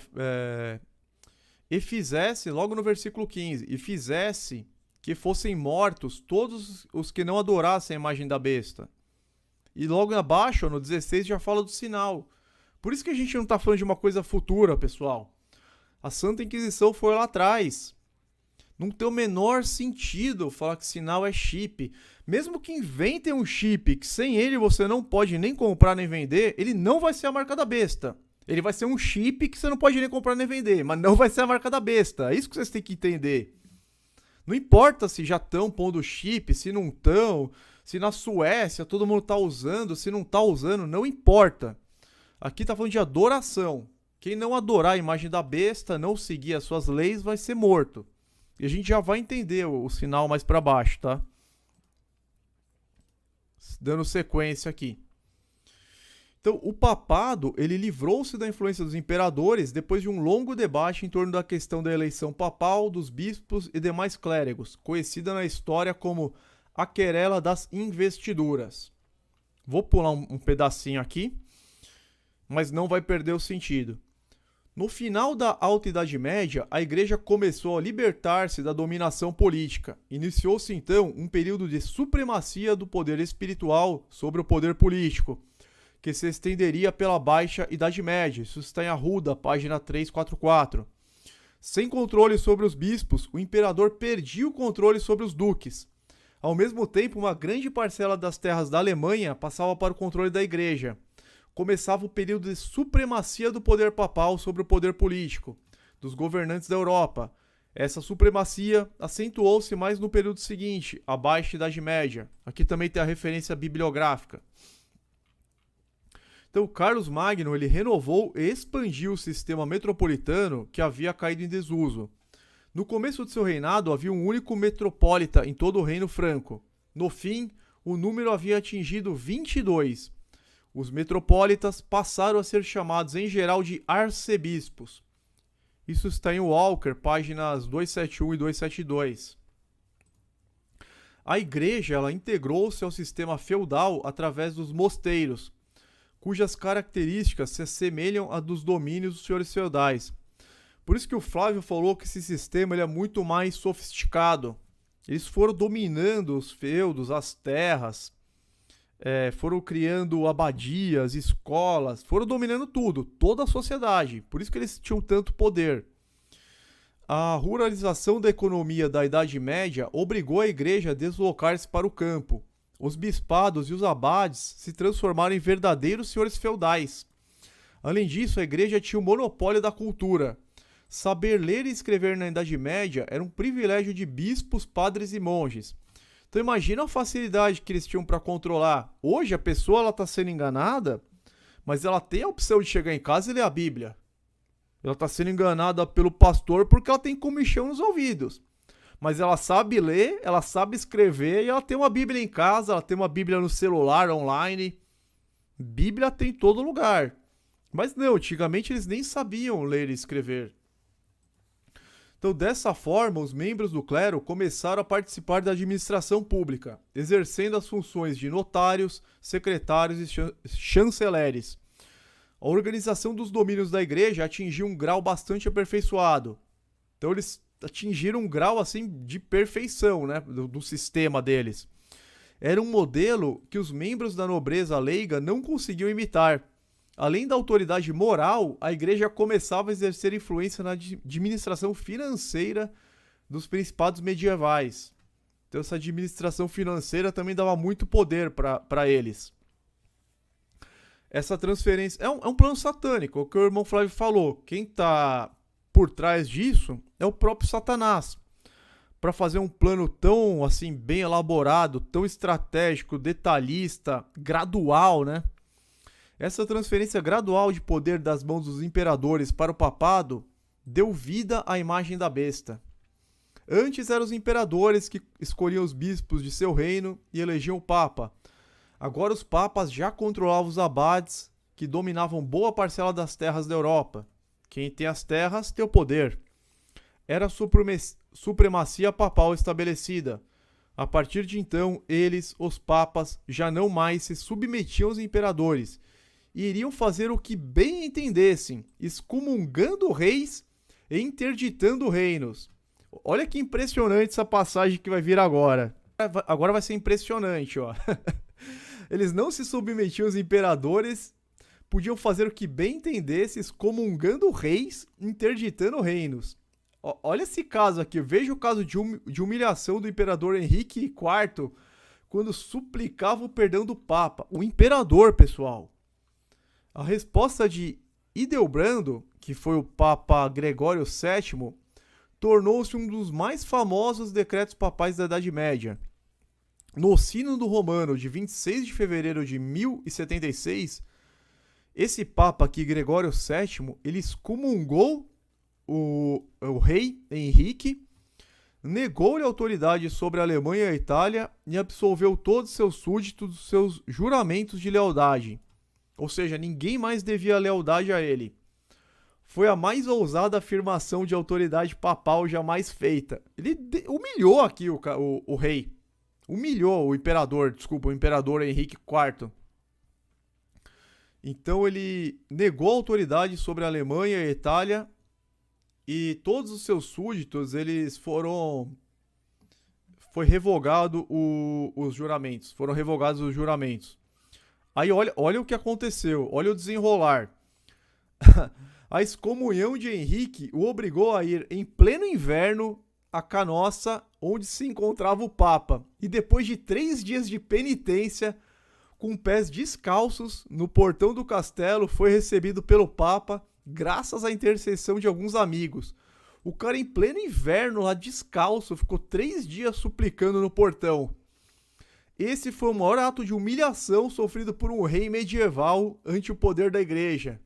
e fizesse, logo no versículo 15, e fizesse que fossem mortos todos os que não adorassem a imagem da besta. E logo abaixo, no 16, já fala do sinal. Por isso que a gente não está falando de uma coisa futura, pessoal. A Santa Inquisição foi lá atrás. Não tem o menor sentido falar que sinal é chip. Mesmo que inventem um chip que sem ele você não pode nem comprar nem vender, ele não vai ser a marca da besta. Ele vai ser um chip que você não pode nem comprar nem vender, mas não vai ser a marca da besta. É isso que vocês têm que entender. Não importa se já estão pondo chip, se não estão, se na Suécia todo mundo está usando, se não está usando, não importa. Aqui está falando de adoração. Quem não adorar a imagem da besta, não seguir as suas leis, vai ser morto. E a gente já vai entender o sinal mais para baixo, tá? Dando sequência aqui. Então, o papado, ele livrou-se da influência dos imperadores depois de um longo debate em torno da questão da eleição papal, dos bispos e demais clérigos, conhecida na história como a querela das investiduras. Vou pular um pedacinho aqui, mas não vai perder o sentido. No final da Alta Idade Média, a Igreja começou a libertar-se da dominação política. Iniciou-se então um período de supremacia do poder espiritual sobre o poder político, que se estenderia pela Baixa Idade Média. Isso está em Arruda, página 344. Sem controle sobre os bispos, o imperador perdia o controle sobre os duques. Ao mesmo tempo, uma grande parcela das terras da Alemanha passava para o controle da Igreja. Começava o período de supremacia do poder papal sobre o poder político, dos governantes da Europa. Essa supremacia acentuou-se mais no período seguinte, a Baixa Idade Média. Aqui também tem a referência bibliográfica. Então, Carlos Magno ele renovou e expandiu o sistema metropolitano que havia caído em desuso. No começo de seu reinado, havia um único metropolita em todo o Reino Franco. No fim, o número havia atingido 22. Os metropolitas passaram a ser chamados em geral de arcebispos. Isso está em Walker, páginas 271 e 272. A igreja ela integrou-se ao sistema feudal através dos mosteiros, cujas características se assemelham a dos domínios dos senhores feudais. Por isso que o Flávio falou que esse sistema ele é muito mais sofisticado. Eles foram dominando os feudos, as terras, foram criando abadias, escolas, foram dominando tudo, toda a sociedade. Por isso que eles tinham tanto poder. A ruralização da economia da Idade Média obrigou a igreja a deslocar-se para o campo. Os bispados e os abades se transformaram em verdadeiros senhores feudais. Além disso, a igreja tinha o monopólio da cultura. Saber ler e escrever na Idade Média era um privilégio de bispos, padres e monges. Então imagina a facilidade que eles tinham para controlar. Hoje a pessoa está sendo enganada, mas ela tem a opção de chegar em casa e ler a Bíblia. Ela está sendo enganada pelo pastor porque ela tem comichão nos ouvidos. Mas ela sabe ler, ela sabe escrever e ela tem uma Bíblia em casa, ela tem uma Bíblia no celular, online. Bíblia tem em todo lugar. Mas não, antigamente eles nem sabiam ler e escrever. Então, dessa forma, os membros do clero começaram a participar da administração pública, exercendo as funções de notários, secretários e chanceleres. A organização dos domínios da igreja atingiu um grau bastante aperfeiçoado. Então, eles atingiram um grau assim de perfeição, né, do sistema deles. Era um modelo que os membros da nobreza leiga não conseguiam imitar. Além da autoridade moral, a igreja começava a exercer influência na administração financeira dos principados medievais. Então essa administração financeira também dava muito poder para eles. Essa transferência é um plano satânico, é o que o irmão Flávio falou. Quem está por trás disso é o próprio Satanás. Para fazer um plano tão assim bem elaborado, tão estratégico, detalhista, gradual, né? Essa transferência gradual de poder das mãos dos imperadores para o papado deu vida à imagem da besta. Antes eram os imperadores que escolhiam os bispos de seu reino e elegiam o papa. Agora os papas já controlavam os abades, que dominavam boa parcela das terras da Europa. Quem tem as terras tem o poder. Era a supremacia papal estabelecida. A partir de então, eles, os papas, já não mais se submetiam aos imperadores e iriam fazer o que bem entendessem, excomungando reis e interditando reinos. Olha que impressionante essa passagem que vai vir agora. Agora vai ser impressionante, ó. Eles não se submetiam aos imperadores, podiam fazer o que bem entendessem, excomungando reis, interditando reinos. Olha esse caso aqui, veja o caso de humilhação do imperador Henrique IV, quando suplicava o perdão do Papa. O imperador, pessoal. A resposta de Hildebrando, que foi o Papa Gregório VII, tornou-se um dos mais famosos decretos papais da Idade Média. No Sínodo Romano de 26 de fevereiro de 1076, esse Papa aqui, Gregório VII, ele excomungou o rei Henrique, negou-lhe autoridade sobre a Alemanha e a Itália e absolveu todos seus súditos dos seus juramentos de lealdade. Ou seja, ninguém mais devia lealdade a ele. Foi a mais ousada afirmação de autoridade papal jamais feita. Ele humilhou aqui o rei. Humilhou o imperador Henrique IV. Então ele negou a autoridade sobre a Alemanha e a Itália e todos os seus súditos, eles foi revogado os juramentos. Foram revogados os juramentos. Aí olha o que aconteceu, olha o desenrolar. A excomunhão de Henrique o obrigou a ir em pleno inverno a Canossa, onde se encontrava o Papa. E depois de 3 dias de penitência, com pés descalços, no portão do castelo, foi recebido pelo Papa, graças à intercessão de alguns amigos. O cara em pleno inverno, lá descalço, ficou 3 dias suplicando no portão. Esse foi o maior ato de humilhação sofrido por um rei medieval ante o poder da igreja.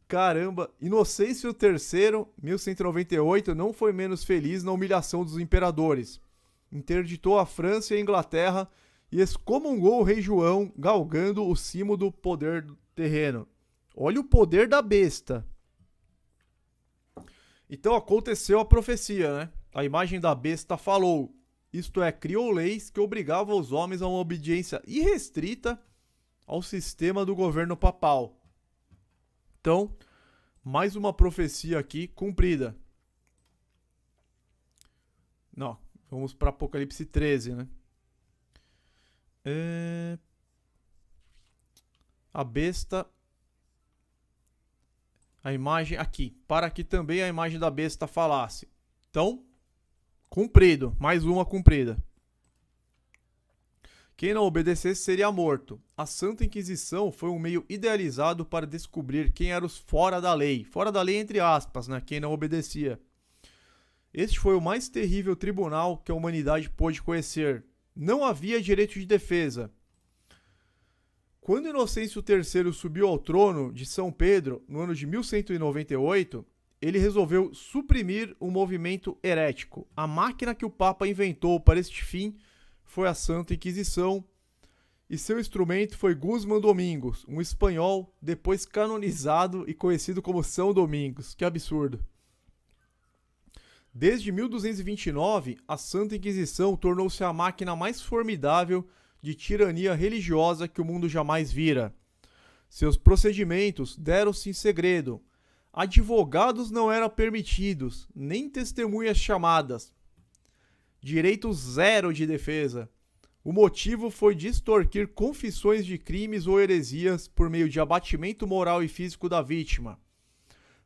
Caramba, Inocêncio III, 1198, não foi menos feliz na humilhação dos imperadores. Interditou a França e a Inglaterra e excomungou o rei João, galgando o cimo do poder terreno. Olha o poder da besta. Então aconteceu a profecia, né? A imagem da besta falou. Isto é, criou leis que obrigavam os homens a uma obediência irrestrita ao sistema do governo papal. Então, mais uma profecia aqui cumprida. Não, vamos para Apocalipse 13, né? A besta, a imagem aqui, para que também a imagem da besta falasse. Então, cumprido, mais uma cumprida. Quem não obedecesse seria morto. A Santa Inquisição foi um meio idealizado para descobrir quem eram os fora da lei. Fora da lei entre aspas, né? Quem não obedecia. Este foi o mais terrível tribunal que a humanidade pôde conhecer. Não havia direito de defesa. Quando Inocêncio III subiu ao trono de São Pedro, no ano de 1198, ele resolveu suprimir o movimento herético. A máquina que o Papa inventou para este fim foi a Santa Inquisição, e seu instrumento foi Guzmán Domingos, um espanhol depois canonizado e conhecido como São Domingos. Que absurdo! Desde 1229, a Santa Inquisição tornou-se a máquina mais formidável de tirania religiosa que o mundo jamais vira. Seus procedimentos deram-se em segredo. Advogados não eram permitidos, nem testemunhas chamadas. Direito zero de defesa. O motivo foi de extorquir confissões de crimes ou heresias por meio de abatimento moral e físico da vítima.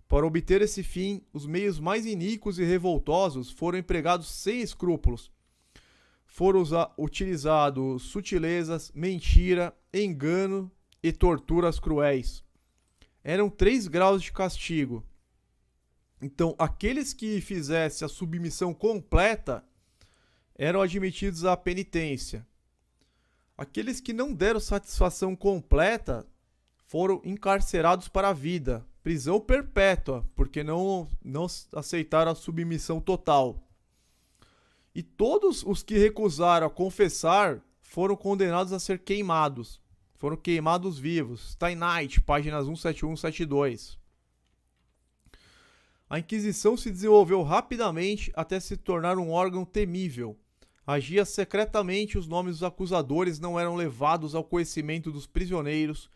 Para obter esse fim, os meios mais iníquos e revoltosos foram empregados sem escrúpulos. Foram utilizados sutilezas, mentira, engano e torturas cruéis. Eram 3 graus de castigo. Então, aqueles que fizessem a submissão completa eram admitidos à penitência. Aqueles que não deram satisfação completa foram encarcerados para a vida, prisão perpétua, porque não aceitaram a submissão total. E todos os que recusaram a confessar foram condenados a ser queimados. Foram queimados vivos. Steinheit, páginas 171 e 172. A Inquisição se desenvolveu rapidamente até se tornar um órgão temível. Agia secretamente, os nomes dos acusadores não eram levados ao conhecimento dos prisioneiros,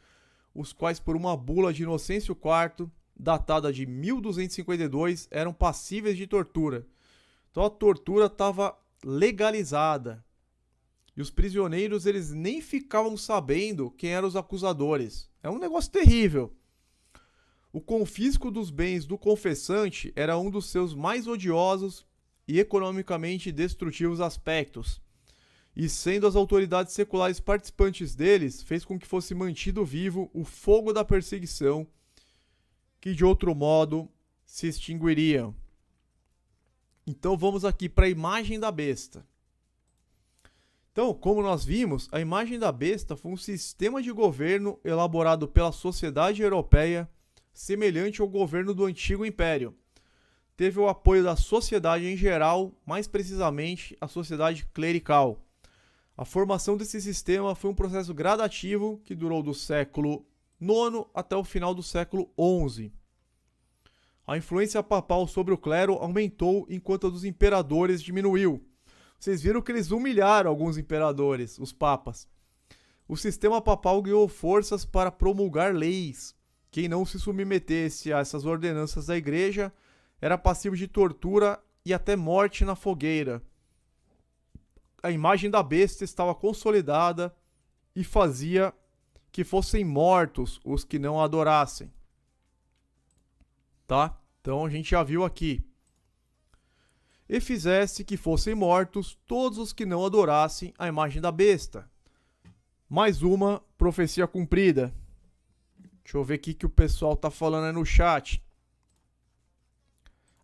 os quais, por uma bula de Inocêncio IV, datada de 1252, eram passíveis de tortura. Então a tortura estava legalizada. E os prisioneiros, eles nem ficavam sabendo quem eram os acusadores. É um negócio terrível. O confisco dos bens do confessante era um dos seus mais odiosos e economicamente destrutivos aspectos. E sendo as autoridades seculares participantes deles, fez com que fosse mantido vivo o fogo da perseguição, que de outro modo se extinguiria. Então vamos aqui para a imagem da besta. Então, como nós vimos, a imagem da besta foi um sistema de governo elaborado pela sociedade europeia, semelhante ao governo do Antigo Império. Teve o apoio da sociedade em geral, mais precisamente a sociedade clerical. A formação desse sistema foi um processo gradativo que durou do século IX até o final do século XI. A influência papal sobre o clero aumentou enquanto a dos imperadores diminuiu. Vocês viram que eles humilharam alguns imperadores, os papas. O sistema papal ganhou forças para promulgar leis. Quem não se submetesse a essas ordenanças da igreja era passivo de tortura e até morte na fogueira. A imagem da besta estava consolidada e fazia que fossem mortos os que não a adorassem. Tá? Então a gente já viu aqui. E fizesse que fossem mortos todos os que não adorassem a imagem da besta. Mais uma profecia cumprida. Deixa eu ver o que o pessoal tá falando aí no chat.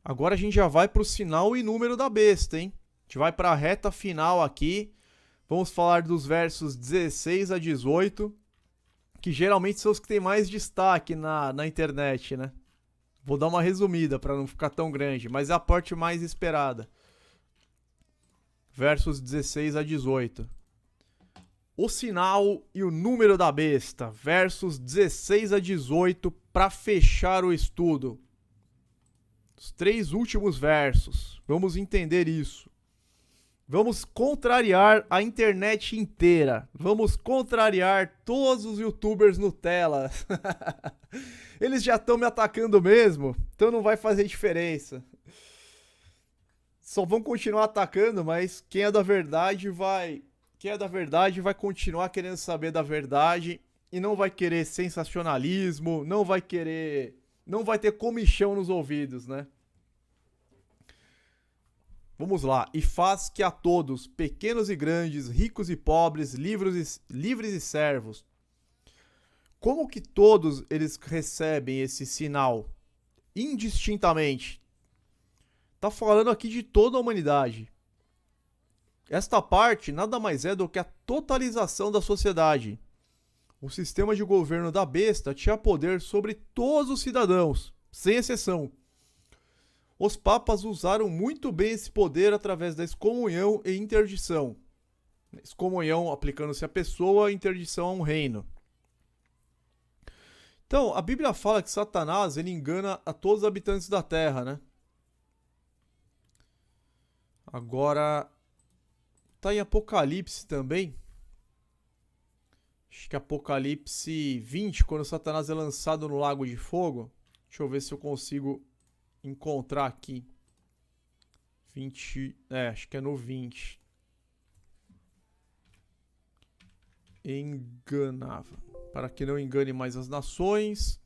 Agora a gente já vai para o sinal e número da besta, hein? A gente vai para a reta final aqui. Vamos falar dos versos 16 a 18, que geralmente são os que tem mais destaque na internet, né? Vou dar uma resumida para não ficar tão grande, mas é a parte mais esperada. Versos 16 a 18. O sinal e o número da besta. Versos 16 a 18 para fechar o estudo. Os 3 últimos versos. Vamos entender isso. Vamos contrariar a internet inteira. Vamos contrariar todos os youtubers Nutella. Eles já estão me atacando mesmo, então não vai fazer diferença. Só vão continuar atacando, mas quem é da verdade vai continuar querendo saber da verdade e não vai querer sensacionalismo, não vai ter comichão nos ouvidos, né? Vamos lá. E faz que a todos, pequenos e grandes, ricos e pobres, livres e servos. Como que todos eles recebem esse sinal? Indistintamente. Tá falando aqui de toda a humanidade. Esta parte nada mais é do que a totalização da sociedade. O sistema de governo da besta tinha poder sobre todos os cidadãos, sem exceção. os papas usaram muito bem esse poder através da excomunhão e interdição. Excomunhão aplicando-se à pessoa, interdição a um reino. Então, a Bíblia fala que Satanás ele engana a todos os habitantes da terra, né? Agora, tá em Apocalipse também. Acho que Apocalipse 20, quando Satanás é lançado no lago de fogo. Deixa eu ver se eu consigo encontrar aqui. 20, acho que é no 20. Enganava. Para que não engane mais as nações.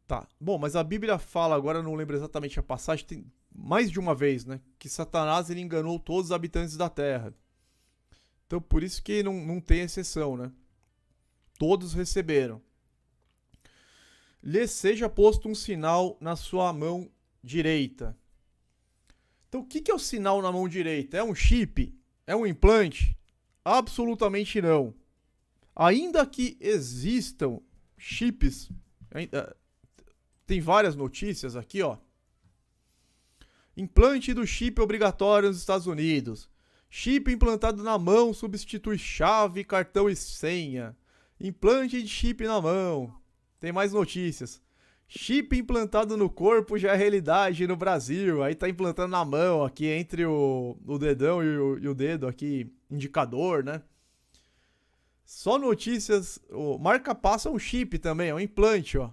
Tá. Bom, mas a Bíblia fala, agora eu não lembro exatamente a passagem, tem mais de uma vez, né? Que Satanás ele enganou todos os habitantes da terra. Então por isso que não tem exceção, né? Todos receberam. Lhe seja posto um sinal na sua mão direita. Então o que é o sinal na mão direita? É um chip? É um implante? Absolutamente não. Ainda que existam chips, tem várias notícias aqui, ó. Implante do chip obrigatório nos Estados Unidos. Chip implantado na mão substitui chave, cartão e senha. Implante de chip na mão. Tem mais notícias. Chip implantado no corpo já é realidade no Brasil. Aí tá implantando na mão aqui entre o dedão e o dedo aqui, indicador, né? Só notícias. O marca-passo é um chip também, é um implante, ó.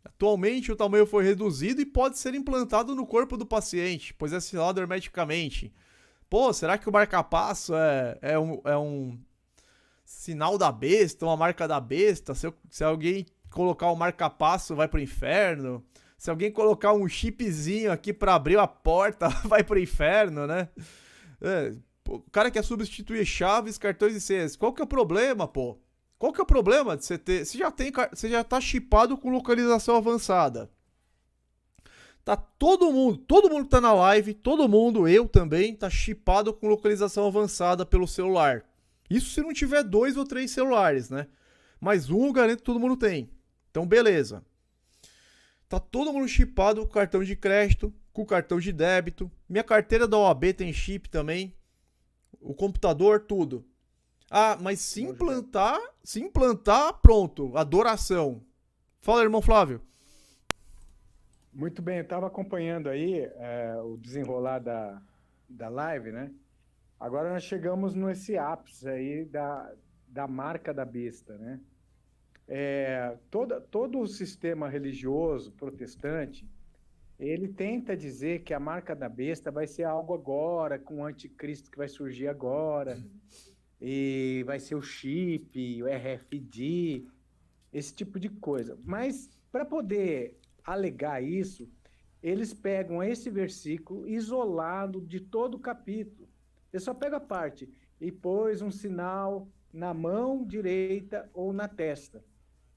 Atualmente o tamanho foi reduzido e pode ser implantado no corpo do paciente, pois é selado hermeticamente. Pô, será que o marca-passo é um sinal da besta, uma marca da besta? Se alguém colocar o marca-passo, vai pro inferno. Se alguém colocar um chipzinho aqui pra abrir a porta, vai pro inferno, né? O cara quer substituir chaves, cartões e senhas. Qual que é o problema, pô? Qual que é o problema de você ter... Você já tá chipado com localização avançada. Tá todo mundo que tá na live, todo mundo, eu também, tá chipado com localização avançada pelo celular. Isso se não tiver 2 ou 3 celulares, né? Mas um eu garanto que todo mundo tem. Então, beleza. Tá todo mundo chipado com cartão de crédito, com cartão de débito. Minha carteira da OAB tem chip também. O computador, tudo. Ah, mas se implantar, pronto, adoração. Fala, irmão Flávio. Muito bem, eu estava acompanhando aí o desenrolar da live, né? Agora nós chegamos nesse ápice aí da marca da besta, né? Todo o sistema religioso protestante, ele tenta dizer que a marca da besta vai ser algo agora, com o anticristo que vai surgir agora, e vai ser o chip, o RFID, esse tipo de coisa. Mas para poder alegar isso, eles pegam esse versículo isolado de todo o capítulo. Ele só pega a parte, e pôs um sinal na mão direita ou na testa,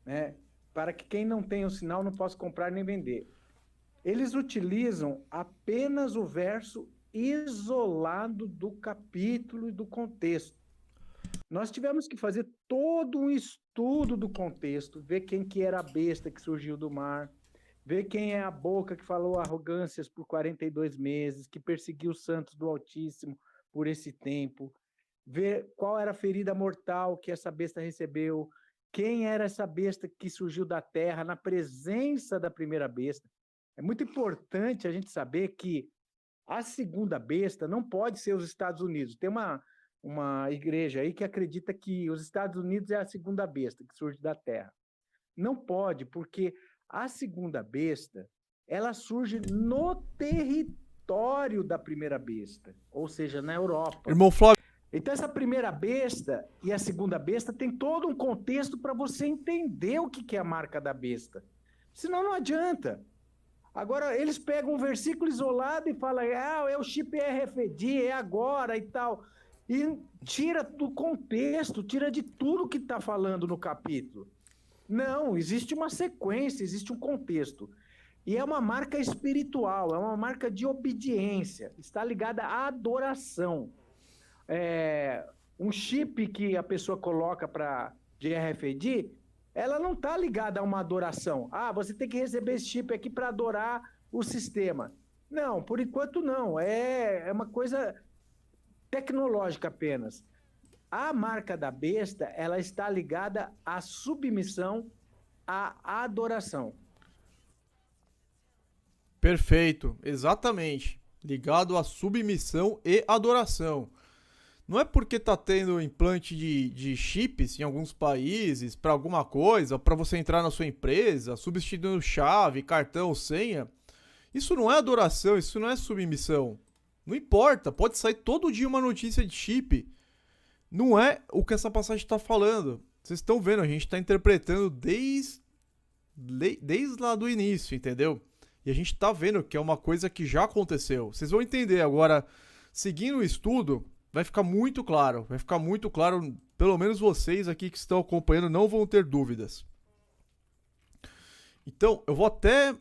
né? Para que quem não tem o sinal não possa comprar nem vender. Eles utilizam apenas o verso isolado do capítulo e do contexto. Nós tivemos que fazer todo um estudo do contexto, ver quem que era a besta que surgiu do mar, ver quem é a boca que falou arrogâncias por 42 meses, que perseguiu os santos do Altíssimo por esse tempo, ver qual era a ferida mortal que essa besta recebeu, quem era essa besta que surgiu da terra na presença da primeira besta. É muito importante a gente saber que a segunda besta não pode ser os Estados Unidos. Tem uma igreja aí que acredita que os Estados Unidos é a segunda besta que surge da terra. Não pode, porque a segunda besta, ela surge no território da primeira besta, ou seja, na Europa. Irmão Flávio. Então essa primeira besta e a segunda besta tem todo um contexto para você entender o que é a marca da besta. Senão não adianta. Agora eles pegam um versículo isolado e falam, é o chip RFID, é agora e tal. E tira do contexto, tira de tudo que está falando no capítulo. Não, existe uma sequência, existe um contexto. E é uma marca espiritual, é uma marca de obediência, está ligada à adoração. Um chip que a pessoa coloca de RFID ela não está ligada a uma adoração. Ah, você tem que receber esse chip aqui para adorar o sistema. Não, por enquanto não. É uma coisa tecnológica apenas. A marca da besta, ela está ligada à submissão, à adoração. Perfeito, exatamente. Ligado à submissão e adoração. Não é porque tá tendo implante de chips em alguns países para alguma coisa, para você entrar na sua empresa, substituindo chave, cartão, senha. Isso não é adoração, isso não é submissão. Não importa, pode sair todo dia uma notícia de chip. Não é o que essa passagem está falando. Vocês estão vendo, a gente está interpretando desde lá do início, entendeu? E a gente está vendo que é uma coisa que já aconteceu. Vocês vão entender agora, seguindo o estudo, vai ficar muito claro. Vai ficar muito claro, pelo menos vocês aqui que estão acompanhando não vão ter dúvidas. Então, eu vou até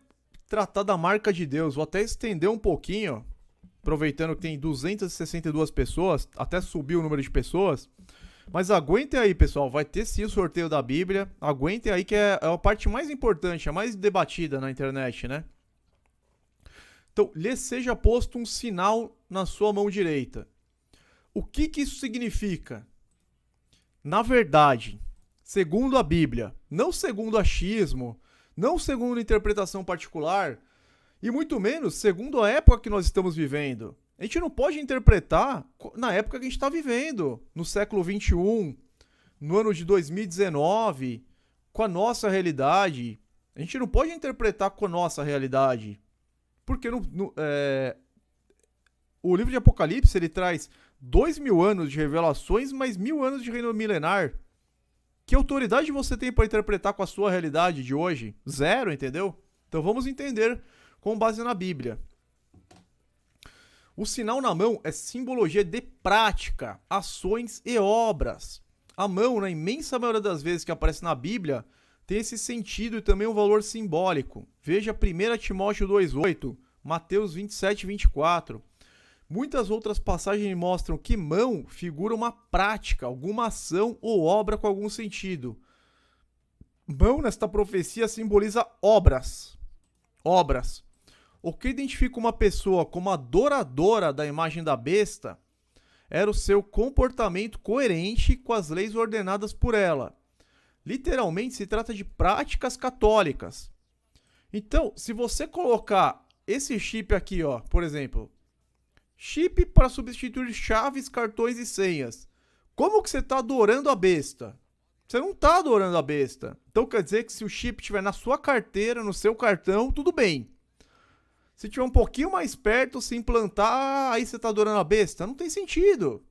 tratar da marca de Deus, vou até estender um pouquinho, aproveitando que tem 262 pessoas, até subir o número de pessoas. Mas aguentem aí, pessoal, vai ter sim o sorteio da Bíblia. Aguentem aí que é a parte mais importante, a mais debatida na internet, né? Então, lhe seja posto um sinal na sua mão direita. O que isso significa? Na verdade, segundo a Bíblia, não segundo achismo, não segundo interpretação particular, e muito menos segundo a época que nós estamos vivendo. A gente não pode interpretar na época que a gente está vivendo, no século XXI, no ano de 2019, com a nossa realidade. A gente não pode interpretar com a nossa realidade. Porque o livro de Apocalipse ele traz 2000 anos de revelações, mais 1000 anos de reino milenar. Que autoridade você tem para interpretar com a sua realidade de hoje? Zero, entendeu? Então vamos entender com base na Bíblia. O sinal na mão é simbologia de prática, ações e obras. A mão, na imensa maioria das vezes que aparece na Bíblia, tem esse sentido e também um valor simbólico. Veja 1 Timóteo 2,8, Mateus 27, 24. Muitas outras passagens mostram que mão figura uma prática, alguma ação ou obra com algum sentido. Mão, nesta profecia, simboliza obras. Obras. O que identifica uma pessoa como adoradora da imagem da besta era o seu comportamento coerente com as leis ordenadas por ela. Literalmente se trata de práticas católicas. Então, se você colocar esse chip aqui, ó, por exemplo, chip para substituir chaves, cartões e senhas, como que você está adorando a besta? Você não está adorando a besta. Então quer dizer que se o chip estiver na sua carteira, no seu cartão, tudo bem. Se tiver um pouquinho mais perto, se implantar, aí você está adorando a besta. Não tem sentido.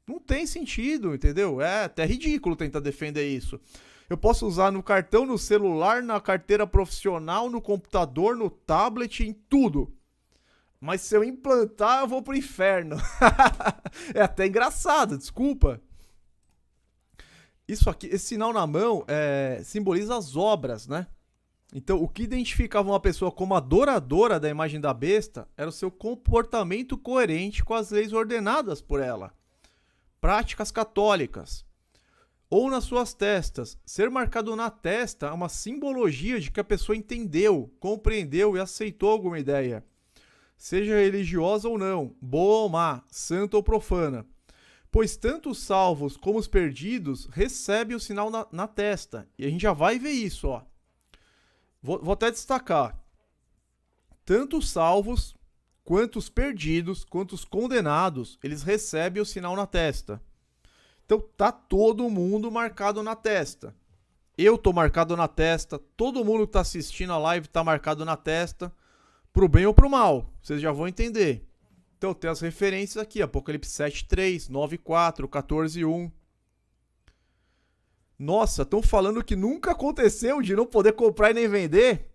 Não tem sentido, entendeu? É até ridículo tentar defender isso. Eu posso usar no cartão, no celular, na carteira profissional, no computador, no tablet, em tudo. Mas se eu implantar, eu vou pro inferno. É até engraçado, desculpa. Isso aqui, esse sinal na mão simboliza as obras, né? Então, o que identificava uma pessoa como adoradora da imagem da besta era o seu comportamento coerente com as leis ordenadas por ela. Práticas católicas. Ou nas suas testas. Ser marcado na testa é uma simbologia de que a pessoa entendeu, compreendeu e aceitou alguma ideia. Seja religiosa ou não, boa ou má, santa ou profana. Pois tanto os salvos como os perdidos recebem o sinal na testa. E a gente já vai ver isso, ó. Vou até destacar. Tanto os salvos, quanto os perdidos, quanto os condenados, eles recebem o sinal na testa. Então tá todo mundo marcado na testa. Eu tô marcado na testa, todo mundo que tá assistindo a live tá marcado na testa, pro bem ou pro mal, vocês já vão entender. Então tem as referências aqui, Apocalipse 7:3, 9:4, 14:1. Nossa, estão falando que nunca aconteceu de não poder comprar e nem vender?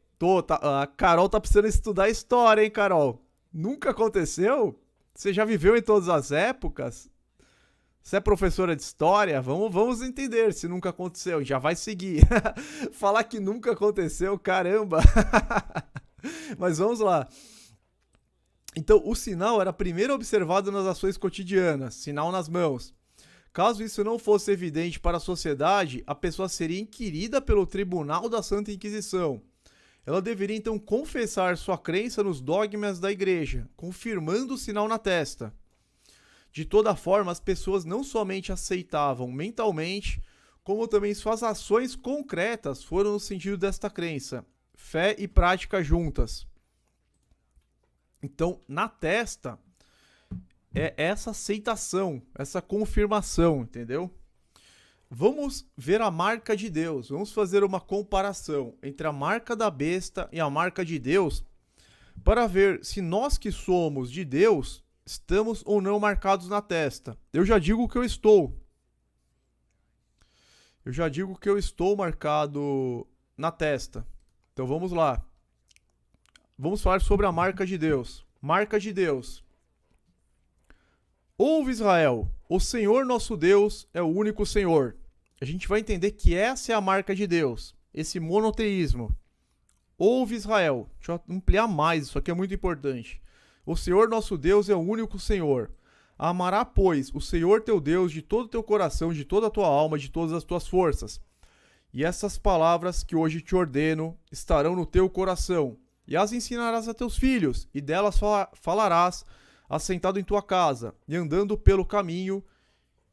A Carol tá precisando estudar história, hein, Carol? Nunca aconteceu? Você já viveu em todas as épocas? Você é professora de história? Vamos entender se nunca aconteceu. Já vai seguir. Falar que nunca aconteceu, caramba. Mas vamos lá. Então, o sinal era primeiro observado nas ações cotidianas, sinal nas mãos. Caso isso não fosse evidente para a sociedade, a pessoa seria inquirida pelo Tribunal da Santa Inquisição. Ela deveria então confessar sua crença nos dogmas da igreja, confirmando o sinal na testa. De toda forma, as pessoas não somente aceitavam mentalmente, como também suas ações concretas foram no sentido desta crença, fé e prática juntas. Então, na testa, é essa aceitação, essa confirmação, entendeu? Vamos ver a marca de Deus, vamos fazer uma comparação entre a marca da besta e a marca de Deus, para ver se nós que somos de Deus, estamos ou não marcados na testa. Eu já digo que eu estou. Eu já digo que eu estou marcado na testa. Então vamos lá. Vamos falar sobre a marca de Deus. Marca de Deus. Ouve, Israel, o Senhor nosso Deus é o único Senhor. A gente vai entender que essa é a marca de Deus, esse monoteísmo. Ouve, Israel. Deixa eu ampliar mais, isso aqui é muito importante. O Senhor nosso Deus é o único Senhor. Amará, pois, o Senhor teu Deus de todo o teu coração, de toda a tua alma, de todas as tuas forças. E essas palavras que hoje te ordeno estarão no teu coração, e as ensinarás a teus filhos, e delas falarás, assentado em tua casa, e andando pelo caminho,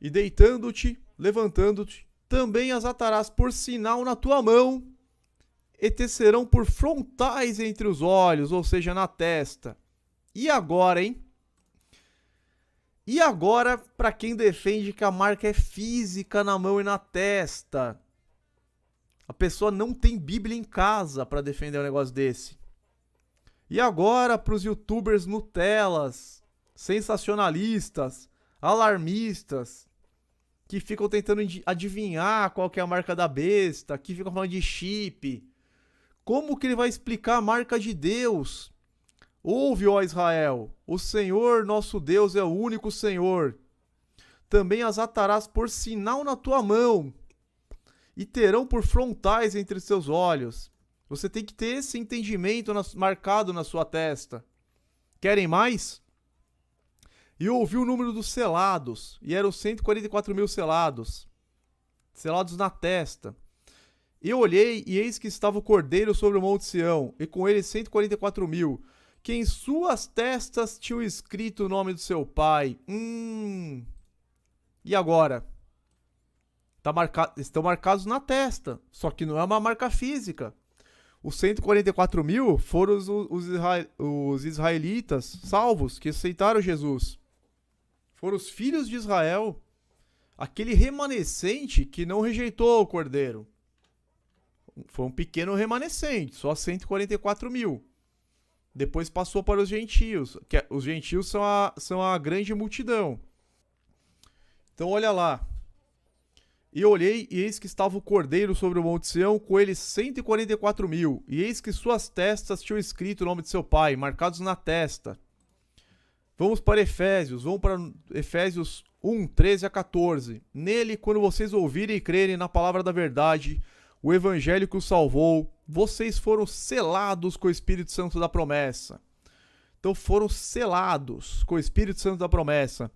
e deitando-te, levantando-te, também as atarás por sinal na tua mão, e te serão por frontais entre os olhos, ou seja, na testa. E agora, hein? E agora, para quem defende que a marca é física na mão e na testa? A pessoa não tem Bíblia em casa para defender um negócio desse. E agora, para os youtubers Nutellas, sensacionalistas, alarmistas, que ficam tentando adivinhar qual que é a marca da besta, que ficam falando de chip. Como que ele vai explicar a marca de Deus? Ouve, ó Israel, o Senhor nosso Deus é o único Senhor. Também as atarás por sinal na tua mão, e terão por frontais entre os seus olhos. Você tem que ter esse entendimento marcado na sua testa. Querem mais? E ouvi o número dos selados, e eram 144 mil selados. Selados na testa. E olhei, e eis que estava o Cordeiro sobre o monte Sião, e com ele 144 mil, que em suas testas tinham escrito o nome do seu pai. E agora? Estão marcados na testa, só que não é uma marca física. Os 144 mil foram os israelitas salvos que aceitaram Jesus. Foram os filhos de Israel, aquele remanescente que não rejeitou o Cordeiro. Foi um pequeno remanescente, só 144 mil. Depois passou para os gentios, que os gentios são a grande multidão. Então olha lá. E olhei, e eis que estava o Cordeiro sobre o monte Sião, com ele 144 mil, e eis que suas testas tinham escrito o nome de seu pai, marcados na testa. Vamos para Efésios, vamos para Efésios 1, 13 a 14. Nele, quando vocês ouvirem e crerem na palavra da verdade, o evangelho que os salvou, vocês foram selados com o Espírito Santo da promessa. Então foram selados com o Espírito Santo da promessa,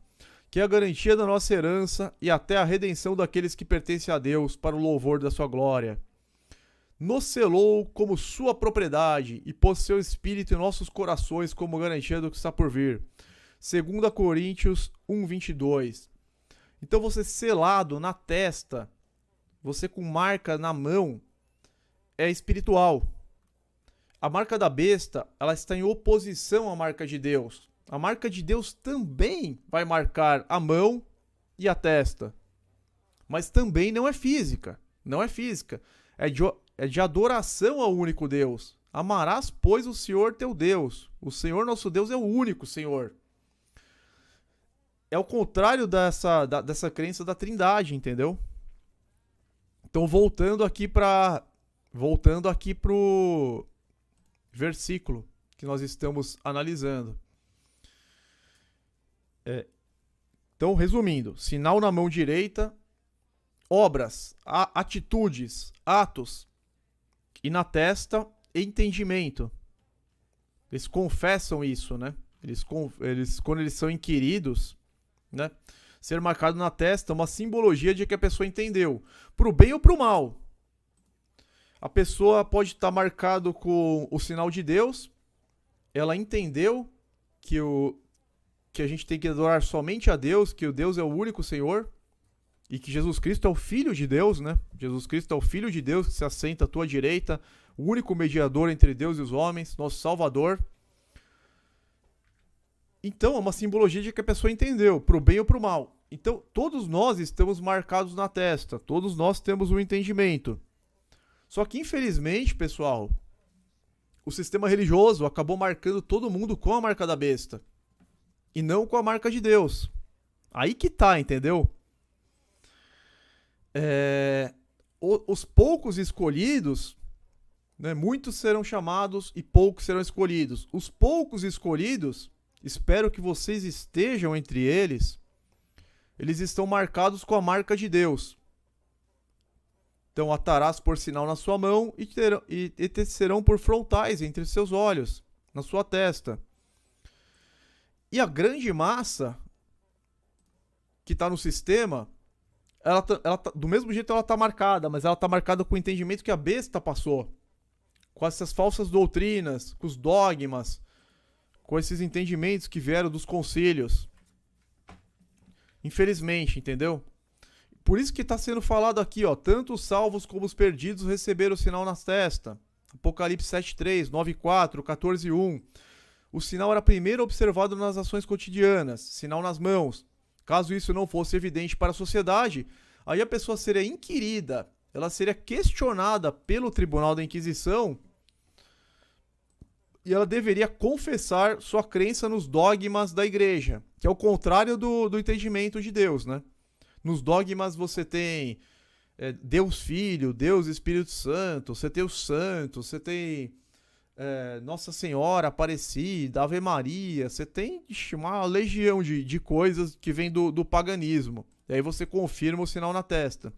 que é a garantia da nossa herança e até a redenção daqueles que pertencem a Deus para o louvor da sua glória. Nos selou como sua propriedade e pôs seu Espírito em nossos corações como garantia do que está por vir. 2 Coríntios 1, 22. Então você selado na testa, você com marca na mão, é espiritual. A marca da besta, ela está em oposição à marca de Deus. A marca de Deus também vai marcar a mão e a testa. Mas também não é física. Não é física. É de adoração ao único Deus. Amarás, pois, o Senhor teu Deus. O Senhor nosso Deus é o único Senhor. É o contrário dessa crença da Trindade, entendeu? Então, voltando aqui pro versículo que nós estamos analisando. Então, resumindo, sinal na mão direita, obras, atitudes, atos, e na testa, entendimento. Eles confessam isso, né? Quando eles são inquiridos, né? Ser marcado na testa é uma simbologia de que a pessoa entendeu, pro bem ou pro mal. A pessoa pode estar marcado com o sinal de Deus, ela entendeu que a gente tem que adorar somente a Deus, que o Deus é o único Senhor, e que Jesus Cristo é o Filho de Deus, né? Jesus Cristo é o Filho de Deus que se assenta à tua direita, o único mediador entre Deus e os homens, nosso Salvador. Então, é uma simbologia de que a pessoa entendeu, pro bem ou pro mal. Então, todos nós estamos marcados na testa, todos nós temos um entendimento. Só que, infelizmente, pessoal, o sistema religioso acabou marcando todo mundo com a marca da besta e não com a marca de Deus. Aí que tá, entendeu? Os poucos escolhidos, né, muitos serão chamados e poucos serão escolhidos. Os poucos escolhidos, espero que vocês estejam entre eles, eles estão marcados com a marca de Deus. Então atarás por sinal na sua mão e tecerão por frontais entre seus olhos, na sua testa. E a grande massa que está no sistema, do mesmo jeito ela está marcada, mas ela está marcada com o entendimento que a besta passou. Com essas falsas doutrinas, com os dogmas, com esses entendimentos que vieram dos concílios. Infelizmente, entendeu? Por isso que está sendo falado aqui, ó, tanto os salvos como os perdidos receberam o sinal na testa. Apocalipse 7:3, 9:4, 14:1. O sinal era primeiro observado nas ações cotidianas, sinal nas mãos. Caso isso não fosse evidente para a sociedade, aí a pessoa seria inquirida, ela seria questionada pelo Tribunal da Inquisição e ela deveria confessar sua crença nos dogmas da igreja, que é o contrário do entendimento de Deus, né? Nos dogmas você tem Deus Filho, Deus Espírito Santo, você tem os santos, você tem Nossa Senhora Aparecida, Ave Maria, você tem uma legião de coisas que vem do paganismo. E aí você confirma o sinal na testa.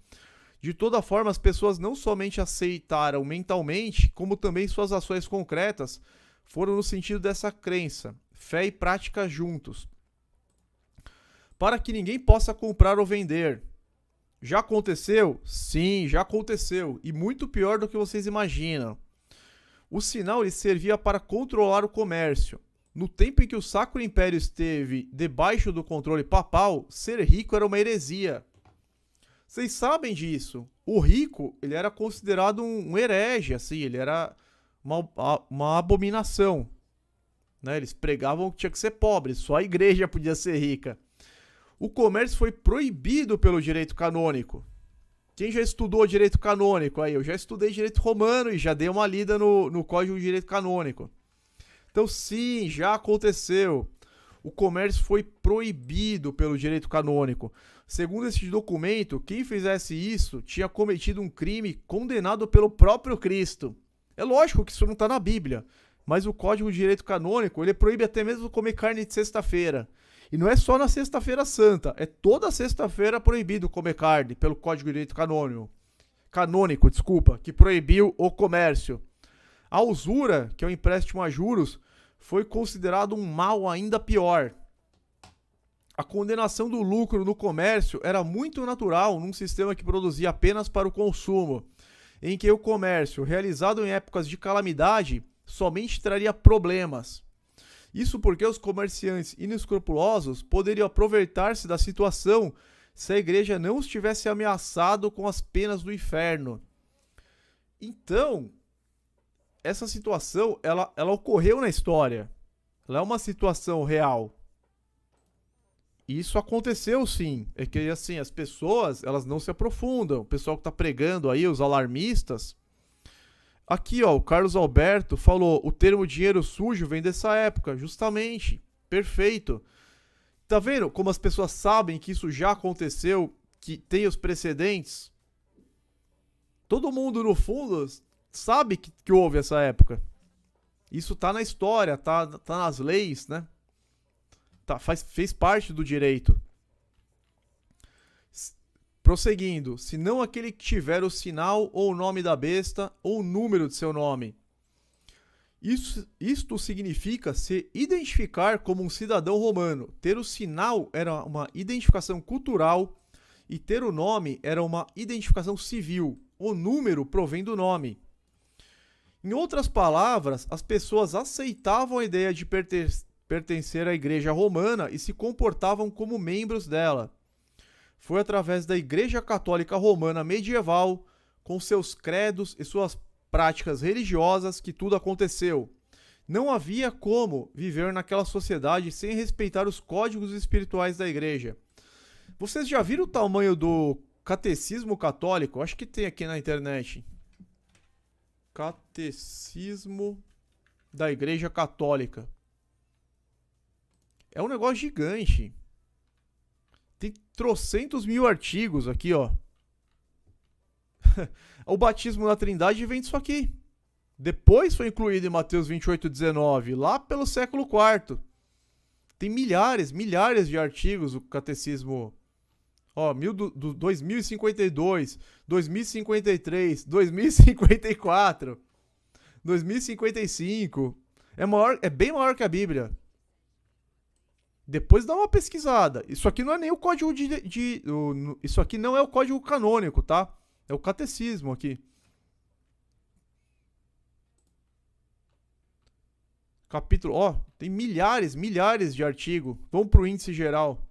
De toda forma, as pessoas não somente aceitaram mentalmente, como também suas ações concretas foram no sentido dessa crença, fé e prática juntos. Para que ninguém possa comprar ou vender. Já aconteceu? Sim, já aconteceu. E muito pior do que vocês imaginam. O sinal ele servia para controlar o comércio. No tempo em que o Sacro Império esteve debaixo do controle papal, ser rico era uma heresia. Vocês sabem disso. O rico ele era considerado um herege, assim, ele era uma abominação. Né? Eles pregavam que tinha que ser pobre, só a igreja podia ser rica. O comércio foi proibido pelo direito canônico. Quem já estudou direito canônico? Aí, eu já estudei direito romano e já dei uma lida no Código de Direito Canônico. Então, sim, já aconteceu. O comércio foi proibido pelo direito canônico. Segundo esse documento, quem fizesse isso tinha cometido um crime condenado pelo próprio Cristo. É lógico que isso não está na Bíblia, mas o Código de Direito Canônico ele proíbe até mesmo comer carne de sexta-feira. E não é só na sexta-feira santa, é toda sexta-feira proibido comer carne pelo Código de Direito Canônico, que proibiu o comércio. A usura, que é o empréstimo a juros, foi considerado um mal ainda pior. A condenação do lucro no comércio era muito natural num sistema que produzia apenas para o consumo, em que o comércio, realizado em épocas de calamidade, somente traria problemas. Isso porque os comerciantes inescrupulosos poderiam aproveitar-se da situação se a igreja não os tivesse ameaçado com as penas do inferno. Então, essa situação, ela ocorreu na história. Ela é uma situação real. E isso aconteceu sim. É que assim, as pessoas, elas não se aprofundam. O pessoal que está pregando aí, os alarmistas. Aqui, ó, o Carlos Alberto falou, o termo dinheiro sujo vem dessa época, justamente. Perfeito. Tá vendo como as pessoas sabem que isso já aconteceu, que tem os precedentes? Todo mundo, no fundo, sabe que houve essa época. Isso tá na história, tá nas leis, né? Fez parte do direito. Prosseguindo, senão aquele que tiver o sinal ou o nome da besta ou o número de seu nome. Isto significa se identificar como um cidadão romano. Ter o sinal era uma identificação cultural e ter o nome era uma identificação civil. O número provém do nome. Em outras palavras, as pessoas aceitavam a ideia de pertencer à Igreja Romana e se comportavam como membros dela. Foi através da Igreja Católica Romana medieval, com seus credos e suas práticas religiosas, que tudo aconteceu. Não havia como viver naquela sociedade sem respeitar os códigos espirituais da Igreja. Vocês já viram o tamanho do Catecismo Católico? Acho que tem aqui na internet. Catecismo da Igreja Católica. É um negócio gigante. Tem trocentos mil artigos aqui, ó. O batismo na Trindade vem disso aqui. Depois foi incluído em Mateus 28:19, lá pelo século IV. Tem milhares de artigos o catecismo. Ó, 2052, 2053, 2054, 2055. É bem maior que a Bíblia. Depois dá uma pesquisada. Isso aqui não é nem o código isso aqui não é o código canônico, tá? É o catecismo aqui. Capítulo, ó, tem milhares de artigos. Vamos pro índice geral.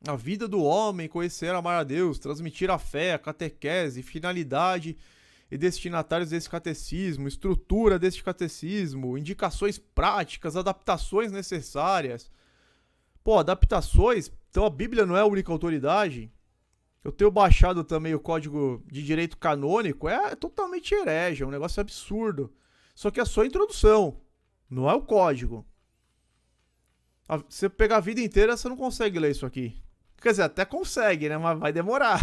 A vida do homem, conhecer, amar a Deus, transmitir a fé, a catequese, finalidade e destinatários desse catecismo, estrutura desse catecismo, indicações práticas, adaptações necessárias. Pô, adaptações? Então a Bíblia não é a única autoridade? Eu tenho baixado também o Código de Direito Canônico, é totalmente herege, é um negócio absurdo. Só que é só a introdução, não é o código. Se você pegar a vida inteira, você não consegue ler isso aqui. Quer dizer, até consegue, né? Mas vai demorar.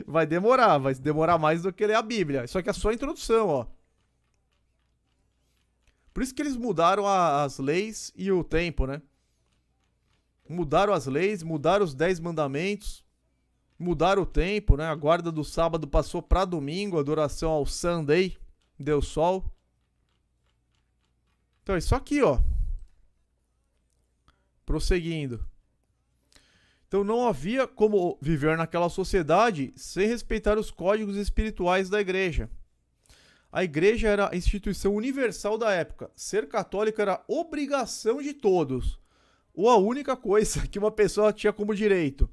vai demorar mais do que ler a Bíblia. Isso aqui é só a introdução, ó. Por isso que eles mudaram as leis e o tempo, né? Mudaram as leis, mudaram os 10 mandamentos, mudaram o tempo, né? A guarda do sábado passou para domingo, a adoração ao Sunday, Deus Sol. Então, isso aqui, ó. Prosseguindo. Então não havia como viver naquela sociedade sem respeitar os códigos espirituais da igreja. A igreja era a instituição universal da época. Ser católico era obrigação de todos. Ou a única coisa que uma pessoa tinha como direito.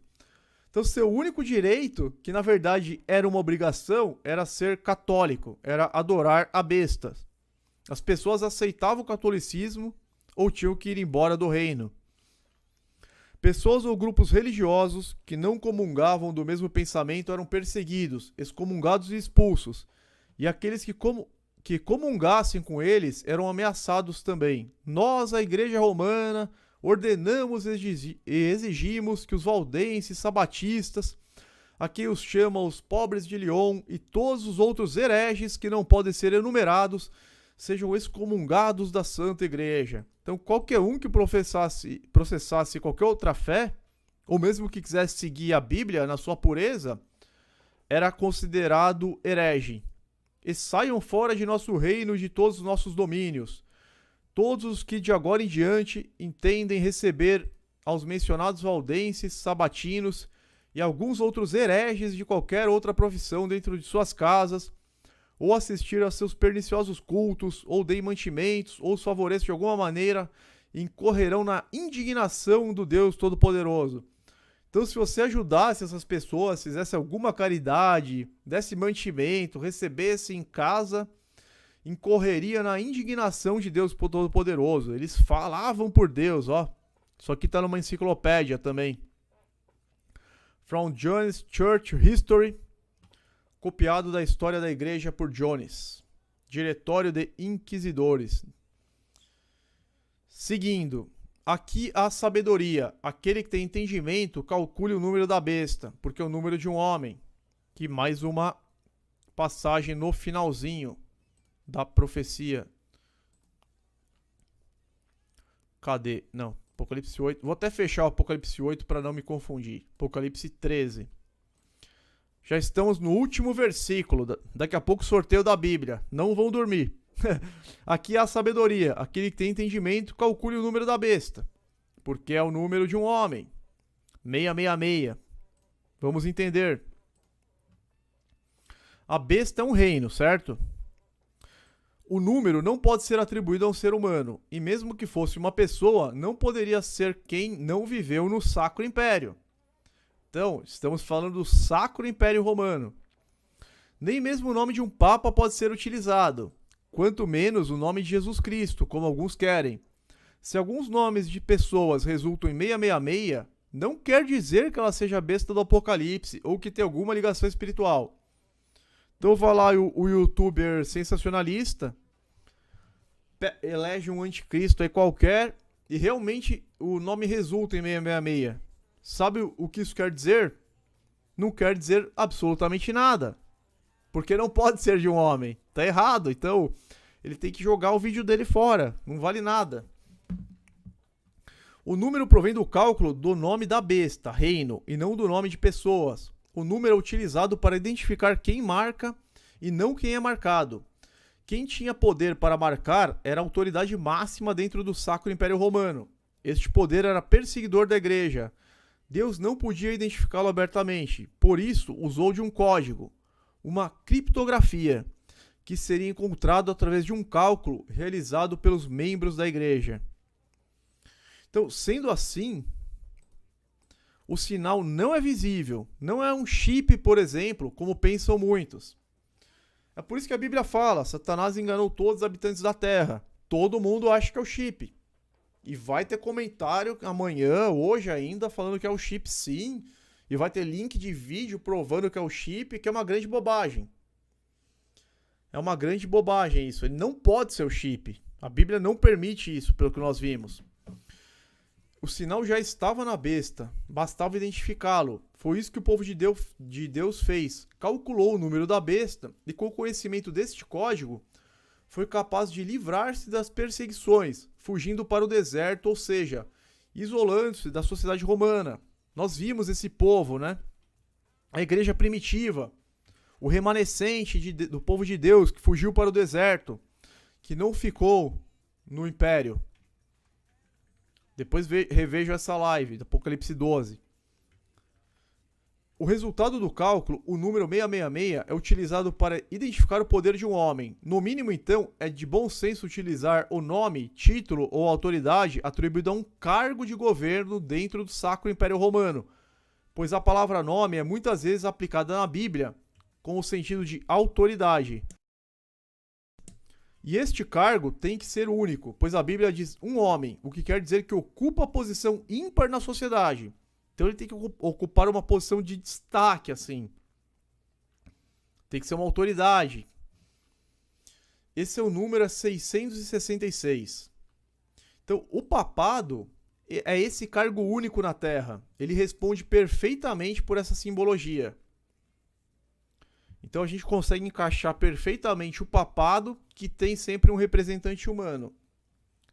Então seu único direito, que na verdade era uma obrigação, era ser católico. Era adorar a besta. As pessoas aceitavam o catolicismo ou tinham que ir embora do reino. Pessoas ou grupos religiosos que não comungavam do mesmo pensamento eram perseguidos, excomungados e expulsos, e aqueles que comungassem com eles eram ameaçados também. Nós, a Igreja Romana, ordenamos e exigimos que os valdenses, sabatistas, a quem os chamam os pobres de Lyon, e todos os outros hereges que não podem ser enumerados, sejam excomungados da Santa Igreja. Então, qualquer um que processasse qualquer outra fé, ou mesmo que quisesse seguir a Bíblia na sua pureza, era considerado herege. E saiam fora de nosso reino e de todos os nossos domínios. Todos os que de agora em diante entendem receber aos mencionados valdenses, sabatinos e alguns outros hereges de qualquer outra profissão dentro de suas casas, ou assistir a seus perniciosos cultos, ou deem mantimentos, ou os favoreçam de alguma maneira, incorrerão na indignação do Deus Todo-Poderoso. Então, se você ajudasse essas pessoas, fizesse alguma caridade, desse mantimento, recebesse em casa, incorreria na indignação de Deus Todo-Poderoso. Eles falavam por Deus, ó. Isso aqui tá numa enciclopédia também. From Jones Church History, copiado da História da Igreja por Jones. Diretório de Inquisidores. Seguindo. Aqui a sabedoria. Aquele que tem entendimento, calcule o número da besta, porque é o número de um homem. Que mais uma passagem no finalzinho da profecia. Cadê? Não, Apocalipse 8. Vou até fechar o Apocalipse 8 para não me confundir. Apocalipse 13. Já estamos no último versículo. Daqui a pouco sorteio da Bíblia. Não vão dormir. Aqui é a sabedoria. Aquele que tem entendimento, calcule o número da besta. Porque é o número de um homem. 666. Vamos entender. A besta é um reino, certo? O número não pode ser atribuído a um ser humano. E mesmo que fosse uma pessoa, não poderia ser quem não viveu no Sacro Império. Então, estamos falando do Sacro Império Romano. Nem mesmo o nome de um papa pode ser utilizado, quanto menos o nome de Jesus Cristo, como alguns querem. Se alguns nomes de pessoas resultam em 666, não quer dizer que ela seja a besta do Apocalipse ou que tenha alguma ligação espiritual. Então vai lá o youtuber sensacionalista, elege um anticristo aí qualquer e realmente o nome resulta em 666. Sabe o que isso quer dizer? Não quer dizer absolutamente nada. Porque não pode ser de um homem. Tá errado. Então, ele tem que jogar o vídeo dele fora. Não vale nada. O número provém do cálculo do nome da besta, reino, e não do nome de pessoas. O número é utilizado para identificar quem marca e não quem é marcado. Quem tinha poder para marcar era a autoridade máxima dentro do Sacro Império Romano. Este poder era perseguidor da igreja. Deus não podia identificá-lo abertamente, por isso usou de um código, uma criptografia, que seria encontrado através de um cálculo realizado pelos membros da igreja. Então, sendo assim, o sinal não é visível, não é um chip, por exemplo, como pensam muitos. É por isso que a Bíblia fala, Satanás enganou todos os habitantes da terra. Todo mundo acha que é o chip. E vai ter comentário amanhã, hoje ainda, falando que é o chip sim. E vai ter link de vídeo provando que é o chip, que é uma grande bobagem. É uma grande bobagem isso. Ele não pode ser o chip. A Bíblia não permite isso, pelo que nós vimos. O sinal já estava na besta. Bastava identificá-lo. Foi isso que o povo de Deus fez. Calculou o número da besta e com o conhecimento deste código, foi capaz de livrar-se das perseguições, fugindo para o deserto, ou seja, isolando-se da sociedade romana. Nós vimos esse povo, né? A igreja primitiva, o remanescente do povo de Deus que fugiu para o deserto, que não ficou no império. Depois revejo essa live do Apocalipse 12. O resultado do cálculo, o número 666, é utilizado para identificar o poder de um homem. No mínimo, então, é de bom senso utilizar o nome, título ou autoridade atribuído a um cargo de governo dentro do Sacro Império Romano, pois a palavra nome é muitas vezes aplicada na Bíblia com o sentido de autoridade. E este cargo tem que ser único, pois a Bíblia diz um homem, o que quer dizer que ocupa a posição ímpar na sociedade. Então ele tem que ocupar uma posição de destaque, assim. Tem que ser uma autoridade. Esse é o número 666. Então, o papado é esse cargo único na Terra. Ele responde perfeitamente por essa simbologia. Então a gente consegue encaixar perfeitamente o papado, que tem sempre um representante humano,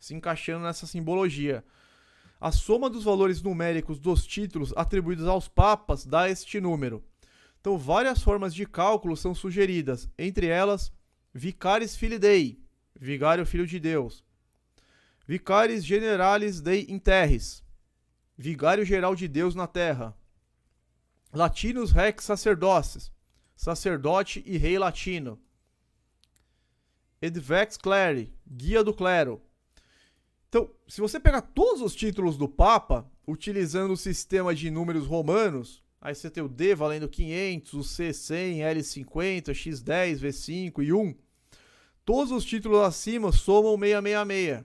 se encaixando nessa simbologia. A soma dos valores numéricos dos títulos atribuídos aos papas dá este número. Então, várias formas de cálculo são sugeridas, entre elas, Vicaris Filii Dei, Vigário Filho de Deus, Vicaris Generalis Dei in Terris, Vigário Geral de Deus na Terra, Latinus Rex Sacerdotes, Sacerdote e Rei Latino, Edvex Cleri, Guia do Clero. Então, se você pegar todos os títulos do Papa, utilizando o sistema de números romanos, aí você tem o D valendo 500, o C 100, L 50, X 10, V 5 e 1. Todos os títulos acima somam 666.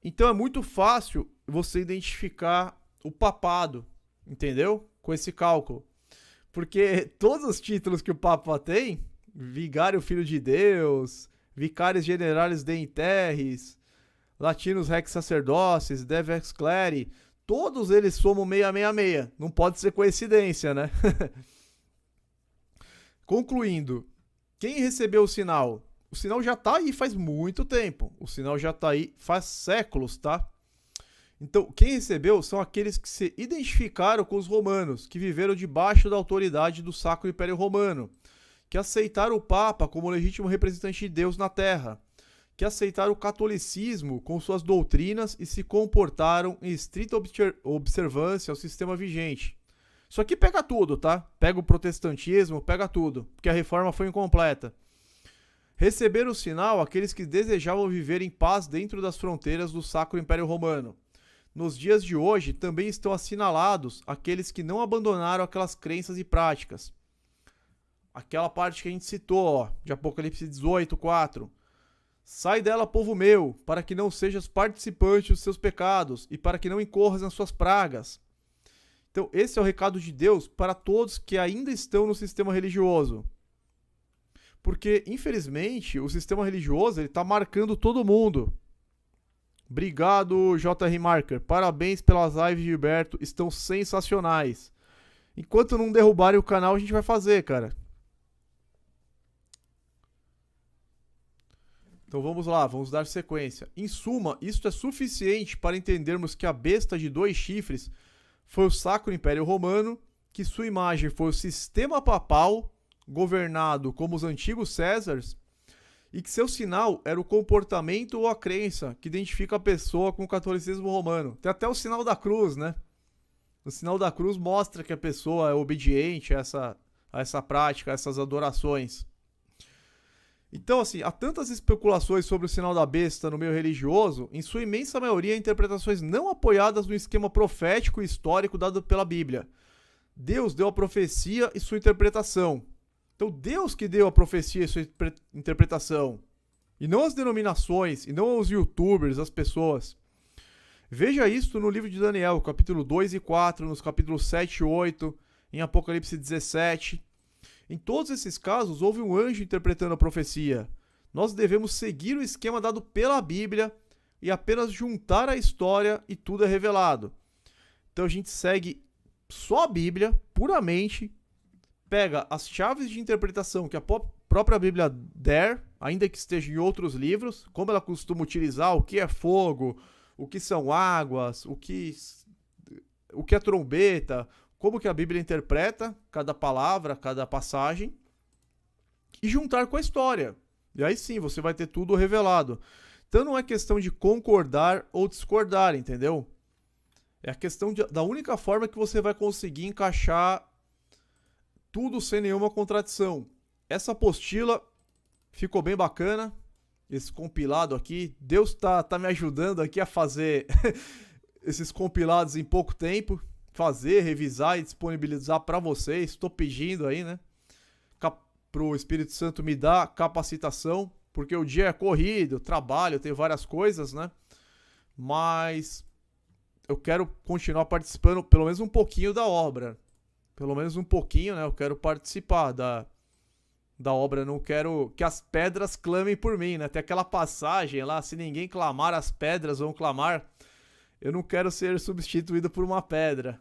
Então é muito fácil você identificar o papado, entendeu? Com esse cálculo. Porque todos os títulos que o Papa tem, Vigário Filho de Deus, Vicaris Generalis Dei Terris, Latinus Rex Sacerdotes, Devex Cleri, todos eles somam 666. Não pode ser coincidência, né? Concluindo, quem recebeu o sinal? O sinal já tá aí faz muito tempo. O sinal já tá aí faz séculos, tá? Então, quem recebeu são aqueles que se identificaram com os romanos, que viveram debaixo da autoridade do Sacro Império Romano, que aceitaram o Papa como legítimo representante de Deus na Terra, que aceitaram o catolicismo com suas doutrinas e se comportaram em estrita observância ao sistema vigente. Isso aqui pega tudo, tá? Pega o protestantismo, pega tudo, porque a reforma foi incompleta. Receberam o sinal aqueles que desejavam viver em paz dentro das fronteiras do Sacro Império Romano. Nos dias de hoje, também estão assinalados aqueles que não abandonaram aquelas crenças e práticas. Aquela parte que a gente citou, ó, de Apocalipse 18, 4. Sai dela, povo meu, para que não sejas participante dos seus pecados e para que não incorras nas suas pragas. Então, esse é o recado de Deus para todos que ainda estão no sistema religioso. Porque, infelizmente, o sistema religioso está marcando todo mundo. Obrigado, J.R. Marker. Parabéns pelas lives, Gilberto. Estão sensacionais. Enquanto não derrubarem o canal, a gente vai fazer, cara. Então vamos lá, vamos dar sequência. Em suma, isto é suficiente para entendermos que a besta de 2 chifres foi o Sacro Império Romano, que sua imagem foi o sistema papal, governado como os antigos Césares, e que seu sinal era o comportamento ou a crença que identifica a pessoa com o catolicismo romano. Tem até o sinal da cruz, né? O sinal da cruz mostra que a pessoa é obediente a essa prática, a essas adorações. Então, assim, há tantas especulações sobre o sinal da besta no meio religioso, em sua imensa maioria interpretações não apoiadas no esquema profético e histórico dado pela Bíblia. Deus deu a profecia e sua interpretação. Então, Deus que deu a profecia e sua interpretação. E não as denominações, e não os youtubers, as pessoas. Veja isso no livro de Daniel, capítulo 2 e 4, nos capítulos 7 e 8, em Apocalipse 17. Em todos esses casos, houve um anjo interpretando a profecia. Nós devemos seguir o esquema dado pela Bíblia e apenas juntar a história e tudo é revelado. Então a gente segue só a Bíblia, puramente, pega as chaves de interpretação que a própria Bíblia der, ainda que esteja em outros livros, como ela costuma utilizar, o que é fogo, o que são águas, o que é trombeta, como que a Bíblia interpreta cada palavra, cada passagem, e juntar com a história. E aí sim, você vai ter tudo revelado. Então não é questão de concordar ou discordar, entendeu? É a questão da única forma que você vai conseguir encaixar tudo sem nenhuma contradição. Essa apostila ficou bem bacana, esse compilado aqui. Deus tá me ajudando aqui a fazer esses compilados em pouco tempo. Fazer, revisar e disponibilizar para vocês. Estou pedindo aí, né? Pro Espírito Santo me dar capacitação, porque o dia é corrido, trabalho, tem várias coisas, né? Mas eu quero continuar participando pelo menos um pouquinho da obra. Pelo menos um pouquinho, né? Eu quero participar da obra. Eu não quero que as pedras clamem por mim, né? Tem aquela passagem lá, se ninguém clamar, as pedras vão clamar. Eu não quero ser substituído por uma pedra.